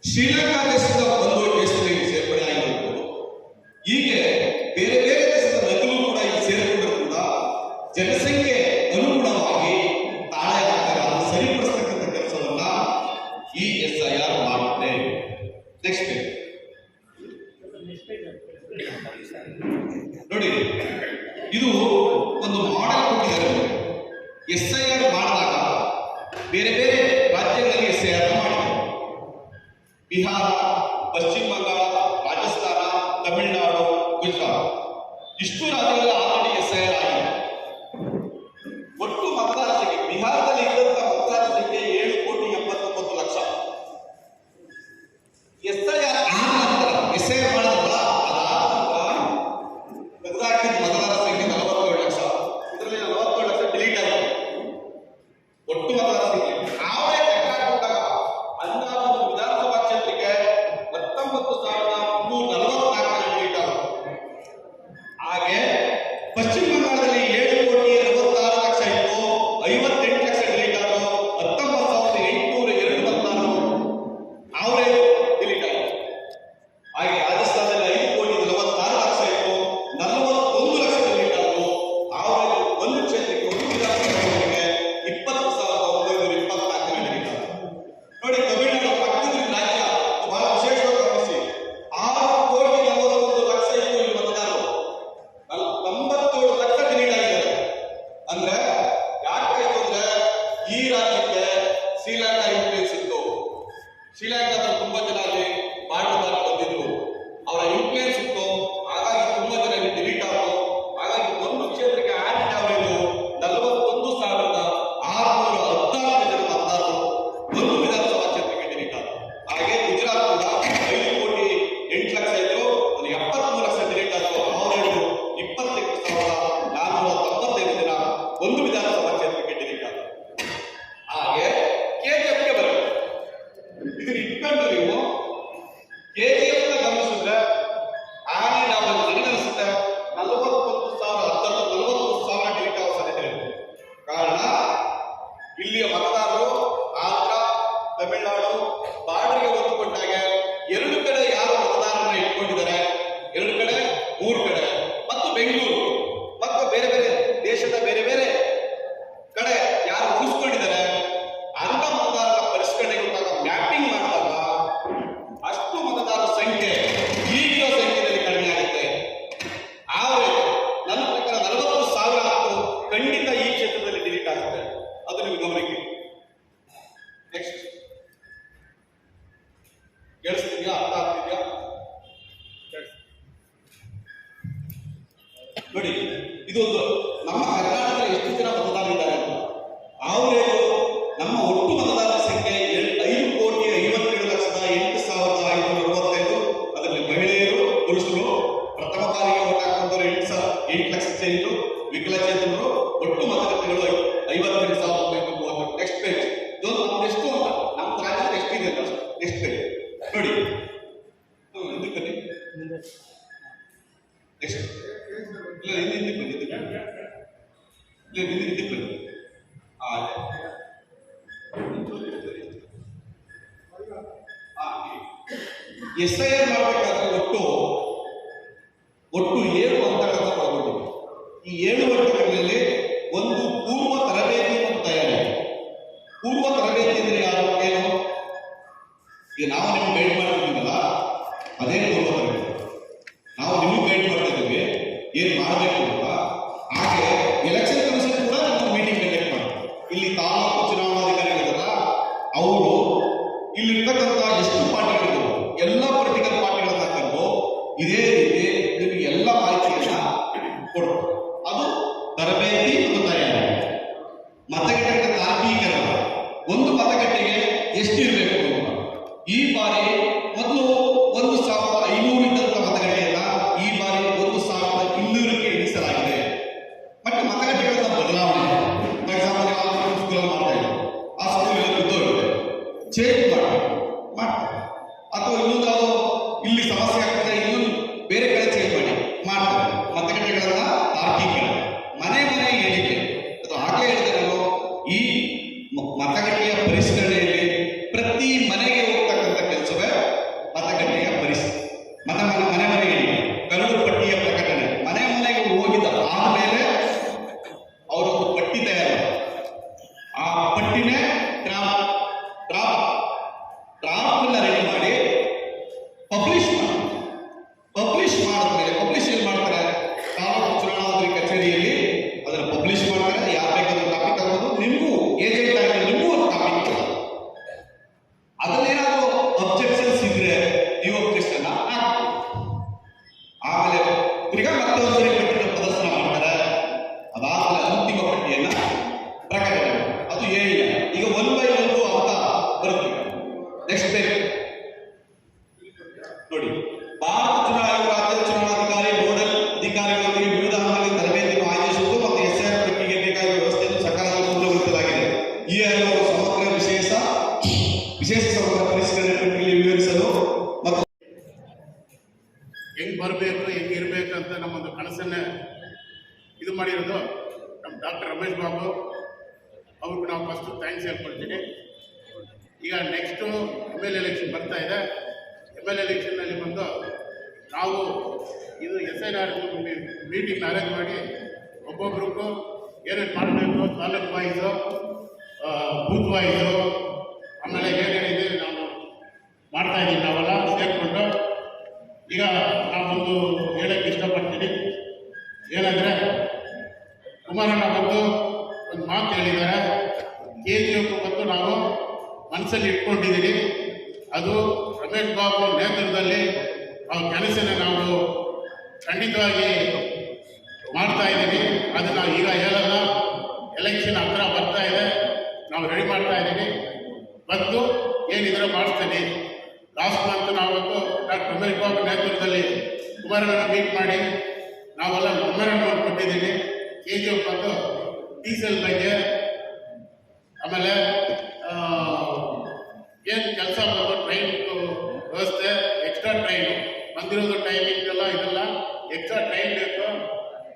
[SPEAKER 7] ಶ್ರೀಲಂಕಾ ದೇಶದಿಂದ ಬಂದು ದೇಶದಲ್ಲಿ ಸೇರ್ಪಡೆ ಆಗಿರಬಹುದು, ಹೀಗೆ ಬೇರೆ ಬೇರೆ ದೇಶದ ನಗಲು ಕೂಡ ಇಲ್ಲಿ ಸೇರಿಕೊಂಡಿರೋದ್ರಿಂದ ಜನಸಂಖ್ಯೆ ಅನುಗುಣವಾಗಿ ತಾಳೆ ಆಗ್ತಾರೆ. ಅದನ್ನು ಸರಿಪಡಿಸ್ತಕ್ಕಂಥ ಕೆಲಸವನ್ನ ಈ SIR ಮಾಡುತ್ತೆ. ನೆಕ್ಸ್ಟ್ ನೋಡಿ, ಇದು ಒಂದು ಮಾಡೆಲ್ ಕೊಟ್ಟಿದ್ದಾರೆ. SIR ಮಾಡಿದಾಗ ಬೇರೆ ಬೇರೆ ರಾಜ್ಯಗಳಲ್ಲಿ SIR ಮಾಡಿದ್ದಾರೆ. ಬಿಹಾರ, ಪಶ್ಚಿಮ ಬಂಗಾಳ, ರಾಜಸ್ಥಾನ, ತಮಿಳುನಾಡು, ಗುಜರಾತ್ ಇಷ್ಟು ರಾಜ್ಯಗಳಲ್ಲಿ ಆಲ್ರೆಡಿ SIR ಆಗಿದೆ. ಒಟ್ಟು ಮತದಾರರ ಸಂಖ್ಯೆ ಬಿಹಾರದಲ್ಲಿ ಇದ್ದಂತ ಮತದಾರರ ಸಂಖ್ಯೆ 7,79,00,000. SIR ಮಾಡಿದ್ರಲ್ಲ, ಅದಾದ ನಂತರ ತೆಗೆದಾಕಿದ ಮತದಾರರ ಸಂಖ್ಯೆ 47 ಲಕ್ಷ. ಇದರಲ್ಲಿ 47 ಲಕ್ಷ ಡಿಲೀಟ್ ಆಗಿದೆ. ಒಟ್ಟು ಮತದಾರರ ಸಂಖ್ಯೆ ನಾವೇ ಲೆಕ್ಕ ಹಾಕಿದಾಗ ಅಂದಾಜು ಒಂದು ವಿಧಾನಸಭಾ ಕ್ಷೇತ್ರಕ್ಕೆ 19,344 ಡಿಲೀಟ್ ಆಗುತ್ತೆ. ಹಾಗೆ ಪಶ್ಚಿಮ ಬಂಗಾಳದಲ್ಲಿ 7,66,00,000 ಇತ್ತು, 58 ಲಕ್ಷ ಡಿಲೀಟ್ ಆದವು. 19,802 ಮತದಾರರು ಅವರೇ ಡಿಲೀಟ್ ಆಗಿದೆ. ಹಾಗೆ ರಾಜಸ್ಥಾನದಲ್ಲಿ 5,46,00,000 ಇತ್ತು, 41 ಲಕ್ಷ ಡಿಲೀಟ್ ಆದವು. ಅವರೇ ಒಂದು ಕ್ಷೇತ್ರಕ್ಕೆ ಒಂದು ವಿಧಾನಸಭೆಗೆ 20,924 ಡಿಲೀಟ್ ಆದವು. ನೋಡಿ, ತಮಿಳುನಾಡು ಪಕ್ಕದ ರಾಜ್ಯ ಬಹಳ ವಿಶೇಷವಾಗಿ ಗಮನಿಸಿ, 6,41,00,000 ಇತ್ತು ಇಲ್ಲಿ ಮತದಾರರು, 97 ಲಕ್ಷ ಡಿಲೀಟ್ ಆಗಿದ್ದಾರೆ. ಅಂದ್ರೆ ಯಾಕಾಯ್ತು ಅಂದ್ರೆ ಈ ರಾಜ್ಯಕ್ಕೆ ಶ್ರೀಲಂಕಾ ಇನ್ಫ್ಲೂಯೆನ್ಸ್ ಇತ್ತು. ಶ್ರೀಲಂಕಾದಲ್ಲಿ ತುಂಬಾ ಜನ ಅಲ್ಲಿ ಬಾರ್ಡರ್ ಬಂದಿದ್ರು, ಅವರ ಇನ್ಫ್ಲೂಯೆನ್ಸ್ ಇತ್ತು. ಹಾಗಾಗಿ ತುಂಬಾ ಜನ ಇಲ್ಲಿ ಡಿಲೀಟ್ ಆದ್ರು. ಹಾಗಾಗಿ ಒಂದು ಕ್ಷೇತ್ರಕ್ಕೆ ಆಡಿಟ್ ಅವರಿಗೂ 41,614 ಜನ ಮತದಾರರು ಒಂದು ವಿಧಾನಸಭಾ ಕ್ಷೇತ್ರಕ್ಕೆ ಡಿಲೀಟ್ ಆದ್ರು. ಹಾಗೆ ಗುಜರಾತ್ ಕೂಡ 5,08,00,000 ಇದ್ರು, 73 ಲಕ್ಷ ಡಿಲೀಟ್ ಆದ್ರು. ಅವರೆರಡು 28,495 ಜನ ಒಂದು ವಿಧಾನಸಭಾ ಕ್ಷೇತ್ರಕ್ಕೆ ಡಿಲೀಟ್ ಆದ್ರು. ಹಾಗೆ KGFಗೆ ಬರಬೇಕು. ಇದನ್ನ ಇಟ್ಕೊಂಡು ನೀವು KGF ಗಮನಿಸಿದ್ರೆ ಆನೆ ನಾವು ನನಗನ್ಸುತ್ತೆ 41,000 ಡಿಲೀಟ್ ಆಗೋ ಸಾಧ್ಯತೆ ಇದೆ. ಕಾರಣ ಇಲ್ಲಿಯ ಮತದಾರರು ಆಂಧ್ರ, ತಮಿಳುನಾಡು ಬಾರ್ಡರ್ಗೆ ಹೊಂದಿಕೊಂಡಾಗ ಎರಡು ಕಡೆ ಯಾರು ಮತದಾರರನ್ನ ಇಟ್ಕೊಂಡಿದ್ದಾರೆ, ಎರಡು ಕಡೆ 3 ಕಡೆ ಮತ್ತು ಬೆಂಗಳೂರು ಮತ್ತು ಬೇರೆ ಬೇರೆ ದೇಶದ ಬೇರೆ ಬೇರೆ ಕಡೆ ಯಾರು ಉಳಿಸ್ಕೊಂಡಿದ್ದಾರೆ ಅಂತ ಮತದಾರರ ಪರಿಷ್ಕರಣೆ ಮ್ಯಾಪಿಂಗ್ ಮಾಡಿದಾಗ ಅಷ್ಟು ಮತದಾರರ ಸಂಖ್ಯೆ ಈಗಿನ ಸಂಖ್ಯೆಯಲ್ಲಿ ಕಡಿಮೆ ಆಗುತ್ತೆ. ಆದರೆ ನನ್ನ ಪ್ರಕಾರ 40,000 ಖಂಡಿತ ಈ ಕ್ಷೇತ್ರದಲ್ಲಿ ಡಿಲೀಟ್ ಆಗುತ್ತೆ. ಅದು ನಿಮಗೆ ಗಮನಕ್ಕೆ. ನೆಕ್ಸ್ಟ್ ಕೇಳಿಸ್ತಿದ್ಯಾ? ಅರ್ಥ ಆಗ್ತಿದ್ಯಾ? ನೋಡಿ, ಇದೊಂದು ನಮ್ಮ ಕರ್ನಾಟಕದಲ್ಲಿ ಎಷ್ಟು ಜನ ಮತದಾರರಿದ್ದಾರೆ ಅಂತ. ಅವರೇನು ನಮ್ಮ ಒಟ್ಟು ಮತದಾರರ ಸಂಖ್ಯೆ 5,57,08,565. ಅದರಲ್ಲಿ ಮಹಿಳೆಯರು, ಪುರುಷರು, ಪ್ರಥಮ ಬಾರಿಗೆ ಓಟ್ ಹಾಕುವಂತವರು 8 ಲಕ್ಷ ಸೇರಿತು, ವಿಕಲಚೇತನರು. ಒಟ್ಟು ಮತಗಟ್ಟೆಗಳು 52,930. Next page. ಇದೊಂದು ನಮ್ದು ಎಷ್ಟು ಅಂತ, ನಮ್ಮ ರಾಜ್ಯದ ಎಷ್ಟಿದೆ ಅಂತ. ನೆಕ್ಸ್ಟ್ ಪೇಜ್ ನೋಡಿ. ಇದಕ್ಕೆ ನೆಕ್ಸ್ಟ್ ಇಲ್ಲ, ಹಿಂದೆ ಬನ್ನಿ. SIR ಮಾಡಬೇಕಾದ್ರೆ ಒಟ್ಟು ಏನು
[SPEAKER 6] ಹಂತಗಳನ್ನು ಒಳಗೊಂಡಿದೆ. ಈ 7 ಹಂತಗಳಲ್ಲಿ ಒಂದು ಪೂರ್ವ ತರಬೇತಿ ಮತ್ತು ತಯಾರಿ. ಪೂರ್ವ ತರಬೇತಿ ಅಂದ್ರೆ ಏನು? ಈಗ ನಾವು ನಿಮ್ಗೆ ಗೈಡ್ ಮಾಡ್ತಿದ್ದೀವಲ್ಲ, ಅದೇ ಪೂರ್ವ ತರಬೇತಿ. ನಾವು ನಿಮ್ಗೆ ಗೈಡ್ ಮಾಡ್ತಾ ಇದ್ದೀವಿ ಏನ್ ಮಾಡಬೇಕು ಅಂತ. ಹಾಗೆ ಎಲೆಕ್ಷನ್ ಕಮಿಷನ್ ಕೂಡ ನಾವು ಮೀಟಿಂಗ್ ಕಂಡಕ್ಟ್ ಮಾಡ್ತೀವಿ. ಇಲ್ಲಿ ತಾಲೂಕು ಚುನಾವಣಾಧಿಕಾರಿಗಳಿದಾರಲ್ಲ, ಅವರು ಇಲ್ಲಿರ್ತಕ್ಕಂಥ ಎಷ್ಟು ಪಾರ್ಟಿಗಳಿದ್ರು ಎಲ್ಲ ಪೊಲಿಟಿಕಲ್ ಪಾರ್ಟಿಗಳನ್ನ ಕರೆದು ಇದೇ ರೀತಿ ನಿಮಗೆ ಎಲ್ಲ ಮಾಹಿತಿಯನ್ನ ಕೊಡ್ತಾರೆ. ಅದು ತರಬೇತಿ ಮತ್ತು ತಯಾರಿ. ಮತಗಟ್ಟೆಗಳ ತಾರ್ಕಿಕರಣ, ಒಂದು ಮತಗಟ್ಟೆಗೆ ಎಷ್ಟಿರಬೇಕು ಅಂತ. ಈ ಬಾರಿ ಮೊದಲು 1,500 ಇದ್ದಂಥ ಮತಗಟ್ಟೆಯನ್ನ ಈ ಬಾರಿ 1,200ಕ್ಕೆ ಇಳಿಸಲಾಗಿದೆ. ಮತ್ತೆ ಮತಗಟ್ಟೆಗಳ ಬದಲಾವಣೆ, ಫಾರ್ ಎಕ್ಸಾಂಪಲ್ ಯಾವ ಸ್ಕೂಲ್ ಮಾಡ್ತಾ ಇದ್ದಾರೆ, ಆ ಸ್ಕೂಲ್ ಬಿದ್ದೋಗಿದೆ, ಚೇಂಜ್ ಮಾಡ್ತಾರೆ. ಅಥವಾ ಇನ್ನೊಂದು ಇಲ್ಲಿ ಸಮಸ್ಯೆ ಆಗ್ತದೆ, ಇನ್ನೊಂದು ಬೇರೆ ಕಡೆ ಚೇಂಜ್ ಮಾಡ್ತಾರೆ. ಮತಗಟ್ಟೆಗಳನ್ನ ತಾರ್ಕಿಕರಣ, ಮನೆ ಹೇಳಿಕೆ. ಅದು ಆಗಲೇ ಹೇಳಿದೆ ನಾನು, ಈ ಮತಗಟ್ಟೆಯ ಪರಿಷ್ಕರಣೆಯಲ್ಲಿ ಪ್ರತಿ ಮನೆಗೆ ಹೋಗ್ತಕ್ಕಂಥ ಕೆಲಸವೇ ಮತಗಟ್ಟೆಯ ಮನೆ ಹೇಳಿಕೆ, ಕರಡು ಪಟ್ಟಿಯ ಪ್ರಕಟಣೆ. ಮನೆಗೆ ಹೋಗಿದ ಆದ್ಮೇಲೆ ಅವರೊಂದು ಪಟ್ಟಿ ತಯಾರು, ಆ ಪಟ್ಟಿನೇ ಡ್ರಾಫ್ಟ್ ರೆಡಿ ಮಾಡಿ ಪಬ್ಲಿಷ್ ಮಾಡಿದ್ಮೇಲೆ ಪಬ್ಲಿಷ್ ಏನ್ ಮಾಡ್ತಾರೆ, ತಾಲೂಕು ಚುನಾವಣಾಧಿಕಾರಿ ಕಚೇರಿಯಲ್ಲಿ ಅದನ್ನು ಪಬ್ಲಿಷ್ ಮಾಡ್ತಾರೆ. ಯಾರು ಬೇಕಾದ್ರೂ ಟಾಪಿಕ್ ತಗೋದು, ನಿಮಗೂ ಏಜೆಂಟ್ ಆಗಿ ನಿಮಗೂ ಒಂದು ಟಾಪಿಕ್ ಅದನ್ನೇನಾದ್ರೂ ಅಬ್ಜೆಕ್ಷನ್ಸ್ ಇದ್ರೆ ನೀವು ಅಬ್ಜೆಕ್ಷನ್ ಆಮೇಲೆ ತಿರ್ಗಾ ಮತ್ತೆ ಒಂದ್ಸರಿ ಪಟ್ಟಿನ ಪ್ರದರ್ಶನ ಮಾಡ್ತಾರೆ. ಅದಾದ್ಮೇಲೆ ಅಂತಿಮ ಪಟ್ಟಿಯನ್ನ ಪ್ರಕಟಣೆ. ಅದು ಏನಿಲ್ಲ, ಈಗ 1 by 1 ಅಂತ ಬರುತ್ತೆ. ನೆಕ್ಸ್ಟ್ ನೋಡಿ, ಭಾರತ ಚುನಾವಣಾ ಆಯೋಗ ರಾಜ್ಯ ಚುನಾವಣಾಧಿಕಾರಿ ನೋಡಲ್ ಅಧಿಕಾರಿಗಳೊಂದಿಗೆ ವಿವಿಧ ಹಂತಗಳಲ್ಲಿ ತರಬೇತಿಯನ್ನು ಆಯೋಜಿಸುವುದು ಮತ್ತು SIR ಪಟ್ಟಿಗೆ ಬೇಕಾದ ವ್ಯವಸ್ಥೆಯನ್ನು ಸಕಾಲದಲ್ಲಿ ಪೂರ್ಣಗೊಳಿಸಲಾಗಿದೆ. ಈ ಆಯೋಗವು ಸಮಗ್ರ ವಿಶೇಷ ಸಮಗ್ರ ಪರಿಷ್ಕರಣೆ ಪ್ರಕ್ರಿಯೆ ವಿವರಿಸಲು ಮತ್ತು
[SPEAKER 8] ಹೆಂಗ್ ಬರಬೇಕು ಹೆಂಗಿರ್ಬೇಕು ಅಂತ ನಮ್ಮೊಂದು ಕನಸನ್ನ ಇದು ಮಾಡಿರೋದು ನಮ್ಮ ಡಾಕ್ಟರ್ ರಮೇಶ್ ಬಾಬು ಅವ್ರಿಗೆ ನಾವು ಫಸ್ಟ್ ಥ್ಯಾಂಕ್ಸ್ ಹೇಳ್ಕೊಳ್ತೀನಿ. ಈಗ ನೆಕ್ಸ್ಟು MLA ಎಲೆಕ್ಷನ್ ಬರ್ತಾ ಇದೆ. MLA ಎಲೆಕ್ಷನ್ನಲ್ಲಿ ಬಂದು ನಾವು ಇದು SIR ಮೀಟಿಂಗ್ ಅರೇಂಜ್ ಮಾಡಿ ಒಬ್ಬೊಬ್ರಿಗೂ ಏನೇನು ಮಾಡಬೇಕು, ತಾಲೂಕು ವಾಯ್ಸು, ಬೂತ್ ವಾಯ್ಸು, ಆಮೇಲೆ ಏನೇನಿದೆ ನಾವು ಮಾಡ್ತಾ ಇದ್ದೀವಿ. ನಾವೆಲ್ಲ ಸೇರಿಕೊಂಡು ಈಗ ನಾವೊಂದು ಹೇಳಕ್ಕೆ ಇಷ್ಟಪಡ್ತೀನಿ. ಏನಂದರೆ, ಕುಮಾರಣ್ಣ ಬಂದು ಒಂದು ಮಾತು ಹೇಳಿದ್ದಾರೆ, KGF ಬಂದು ನಾವು ಮನಸ್ಸಲ್ಲಿ ಇಟ್ಕೊಂಡಿದ್ದೀವಿ. ಅದು ರಮೇಶ್ ಬಾಬು ನೇತೃತ್ವದಲ್ಲಿ ಆ ಕೆಲಸನ ನಾವು ಖಂಡಿತವಾಗಿ ಮಾಡ್ತಾ ಇದ್ದೀವಿ. ಅದನ್ನು ಈಗ ಹೇಳಲ್ಲ, ಎಲೆಕ್ಷನ್ ಹತ್ರ ಬರ್ತಾ ಇದೆ, ನಾವು ರೆಡಿ ಮಾಡ್ತಾ ಇದ್ದೀವಿ. ಬಂದು ಏನಿದ್ರೆ ಮಾಡಿಸ್ತೀನಿ. ಲಾಸ್ಟ್ ಮಂತ್ ನಾವತ್ತು ಡಾಕ್ಟರ್ ರಮೇಶ್ ಬಾಬು ನೇತೃತ್ವದಲ್ಲಿ ಕುಮಾರಣ್ಣ ಮೀಟ್ ಮಾಡಿ ನಾವೆಲ್ಲ ಮೆಮೊರಂಡಮ್ ಕೊಟ್ಟಿದ್ದೀವಿ. KGF ಬಂದು ಡೀಸೆಲ್ ಬಗ್ಗೆ, ಆಮೇಲೆ ಏನು ಕೆಲಸ ಬಂದು ಟ್ರೈನ್ ವ್ಯವಸ್ಥೆ, ಎಕ್ಸ್ಟ್ರಾ ಟ್ರೈನು ಬಂದಿರೋದು ಟೈಮಿಂಗ್ ಎಲ್ಲ ಇದೆಲ್ಲ ಎಕ್ಸ್ಟ್ರಾ ಟ್ರೈನ್ ಬೇಕು,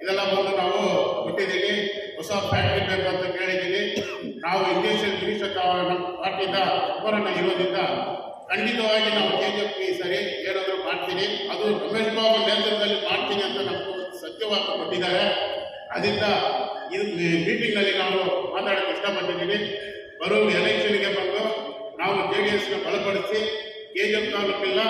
[SPEAKER 8] ಇದೆಲ್ಲ ಬಂದು ನಾವು ಕೊಟ್ಟಿದ್ದೀವಿ. ಹೊಸ ಫ್ಯಾಕ್ಟ್ರಿ ಬೇಕು ಅಂತ ಕೇಳಿದ್ದೀವಿ. ನಾವು ಇಂಡಸ್ಟ್ರಿಯಲ್ ಮಿನಿಸ್ಟರ್ ನಮ್ಮ ಪಾರ್ಟಿಯಿಂದ ಕುಮಾರಣ್ಣ ಇರೋದ್ರಿಂದ ಖಂಡಿತವಾಗಿ ನಾವು KGF ಈ ಸರಿ ಏನಾದರೂ ಮಾಡ್ತೀನಿ. ಅದು ರಮೇಶ್ ಬಾಬು ನೇತೃತ್ವದಲ್ಲಿ ಮಾಡ್ತೀನಿ ಅಂತ ನಮಗೂ ಸತ್ಯವಾದ ಕೊಟ್ಟಿದ್ದಾರೆ. ಅದರಿಂದ ಇದು ಮೀಟಿಂಗ್ನಲ್ಲಿ ನಾವು ಮಾತಾಡೋಕ್ಕೆ ಇಷ್ಟಪಟ್ಟಿದ್ದೀನಿ. ಬರುವ ಎಲೆಕ್ಷನ್ಗೆ ಬಂದು ನಾವು JDSನ ಬಲಪಡಿಸಿ KGF ತಾಲೂಕಿಲ್ಲ,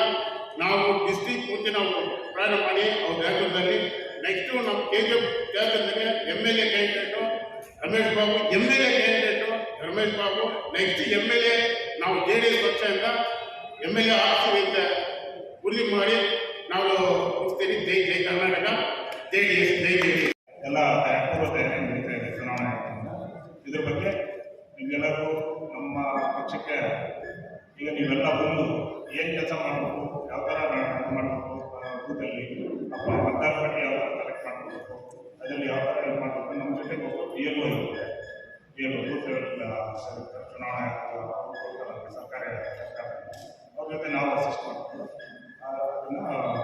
[SPEAKER 8] ನಾವು ಡಿಸ್ಟ್ರಿಕ್ಟ್ ಪೂರ್ತಿ ನಾವು ಪ್ರಯಾಣ ಮಾಡಿ ಅವ್ರ ನೇತೃತ್ವದಲ್ಲಿ ನೆಕ್ಸ್ಟು ನಮ್ಮ KGF ಕ್ಷೇತ್ರದಲ್ಲಿ MLA candidate Ramesh Babu, MLA candidate Ramesh Babu, next MLA ನಾವು JDS ಪಕ್ಷದಿಂದ MLA ಆಗ್ತೀವಿ ಅಂತ ವರದಿ ಮಾಡಿ ನಾವು ಮುಗಿಸ್ತೀವಿ. ಜೈ ಜೈ ಕರ್ನಾಟಕ, JDS, ಜೈ JDS.
[SPEAKER 3] ಎಲ್ಲ ಪೂರ್ವ ತಯಾರಿ ನಡೀತಾ ಇದೆ ಚುನಾವಣೆ. ಇದ್ರ ಬಗ್ಗೆ ನಿಮಗೆಲ್ಲರಿಗೂ ನಮ್ಮ ಪಕ್ಷಕ್ಕೆ ಈಗ ನೀವೆಲ್ಲ ಬಂದು ಏನು ಕೆಲಸ ಮಾಡಬೇಕು, ಯಾವ ಥರ ಮಾಡಬೇಕು, ಬೂತಲ್ಲಿ ಅಥವಾ ಮತದಾರ ಪಟ್ಟಿ ಯಾವ ಥರ ಕಲೆಕ್ಟ್ ಮಾಡಬೇಕು, ಅದರಲ್ಲಿ ಯಾವ ಥರ ಇದು ಮಾಡಬೇಕು. ನಮ್ಮ ಜೊತೆಗೆ ಒಬ್ಬರು BLO ಇರುತ್ತೆ, BLO ಬೂತ್ ಚುನಾವಣಾ ಸರ್ಕಾರಿ ಅವ್ರ ಜೊತೆ ನಾವು ಅಸಿಸ್ಟ್ ಮಾಡ್ತೀವಿ. ಅದನ್ನು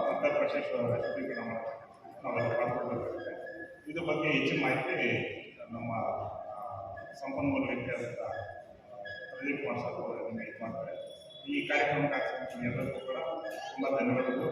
[SPEAKER 3] ಮತದಾರ ಪಟ್ಟಿ ಸ್ವೀಕರಣ ಮಾಡಬೇಕು, ನಾವೆಲ್ಲ ಪಾಲ್ಗೊಳ್ಬೇಕಾಗುತ್ತೆ. ಇದ್ರ ಬಗ್ಗೆ ಹೆಚ್ಚಿನ ಮಾಹಿತಿ ನಮ್ಮ ಸಂಪನ್ಮೂಲ ವ್ಯಕ್ತಿಯಾದಂಥ ಪ್ರದೀಪ್ ಕುಮಾರ್ ಸರ್ ಅವರು ನಿಮಗೆ ಇದು ಮಾಡ್ತಾರೆ. ಈ ಕಾರ್ಯಕ್ರಮಕ್ಕೆ ಎಲ್ಲರಿಗೂ ಕೂಡ ತುಂಬ ಧನ್ಯವಾದಗಳು.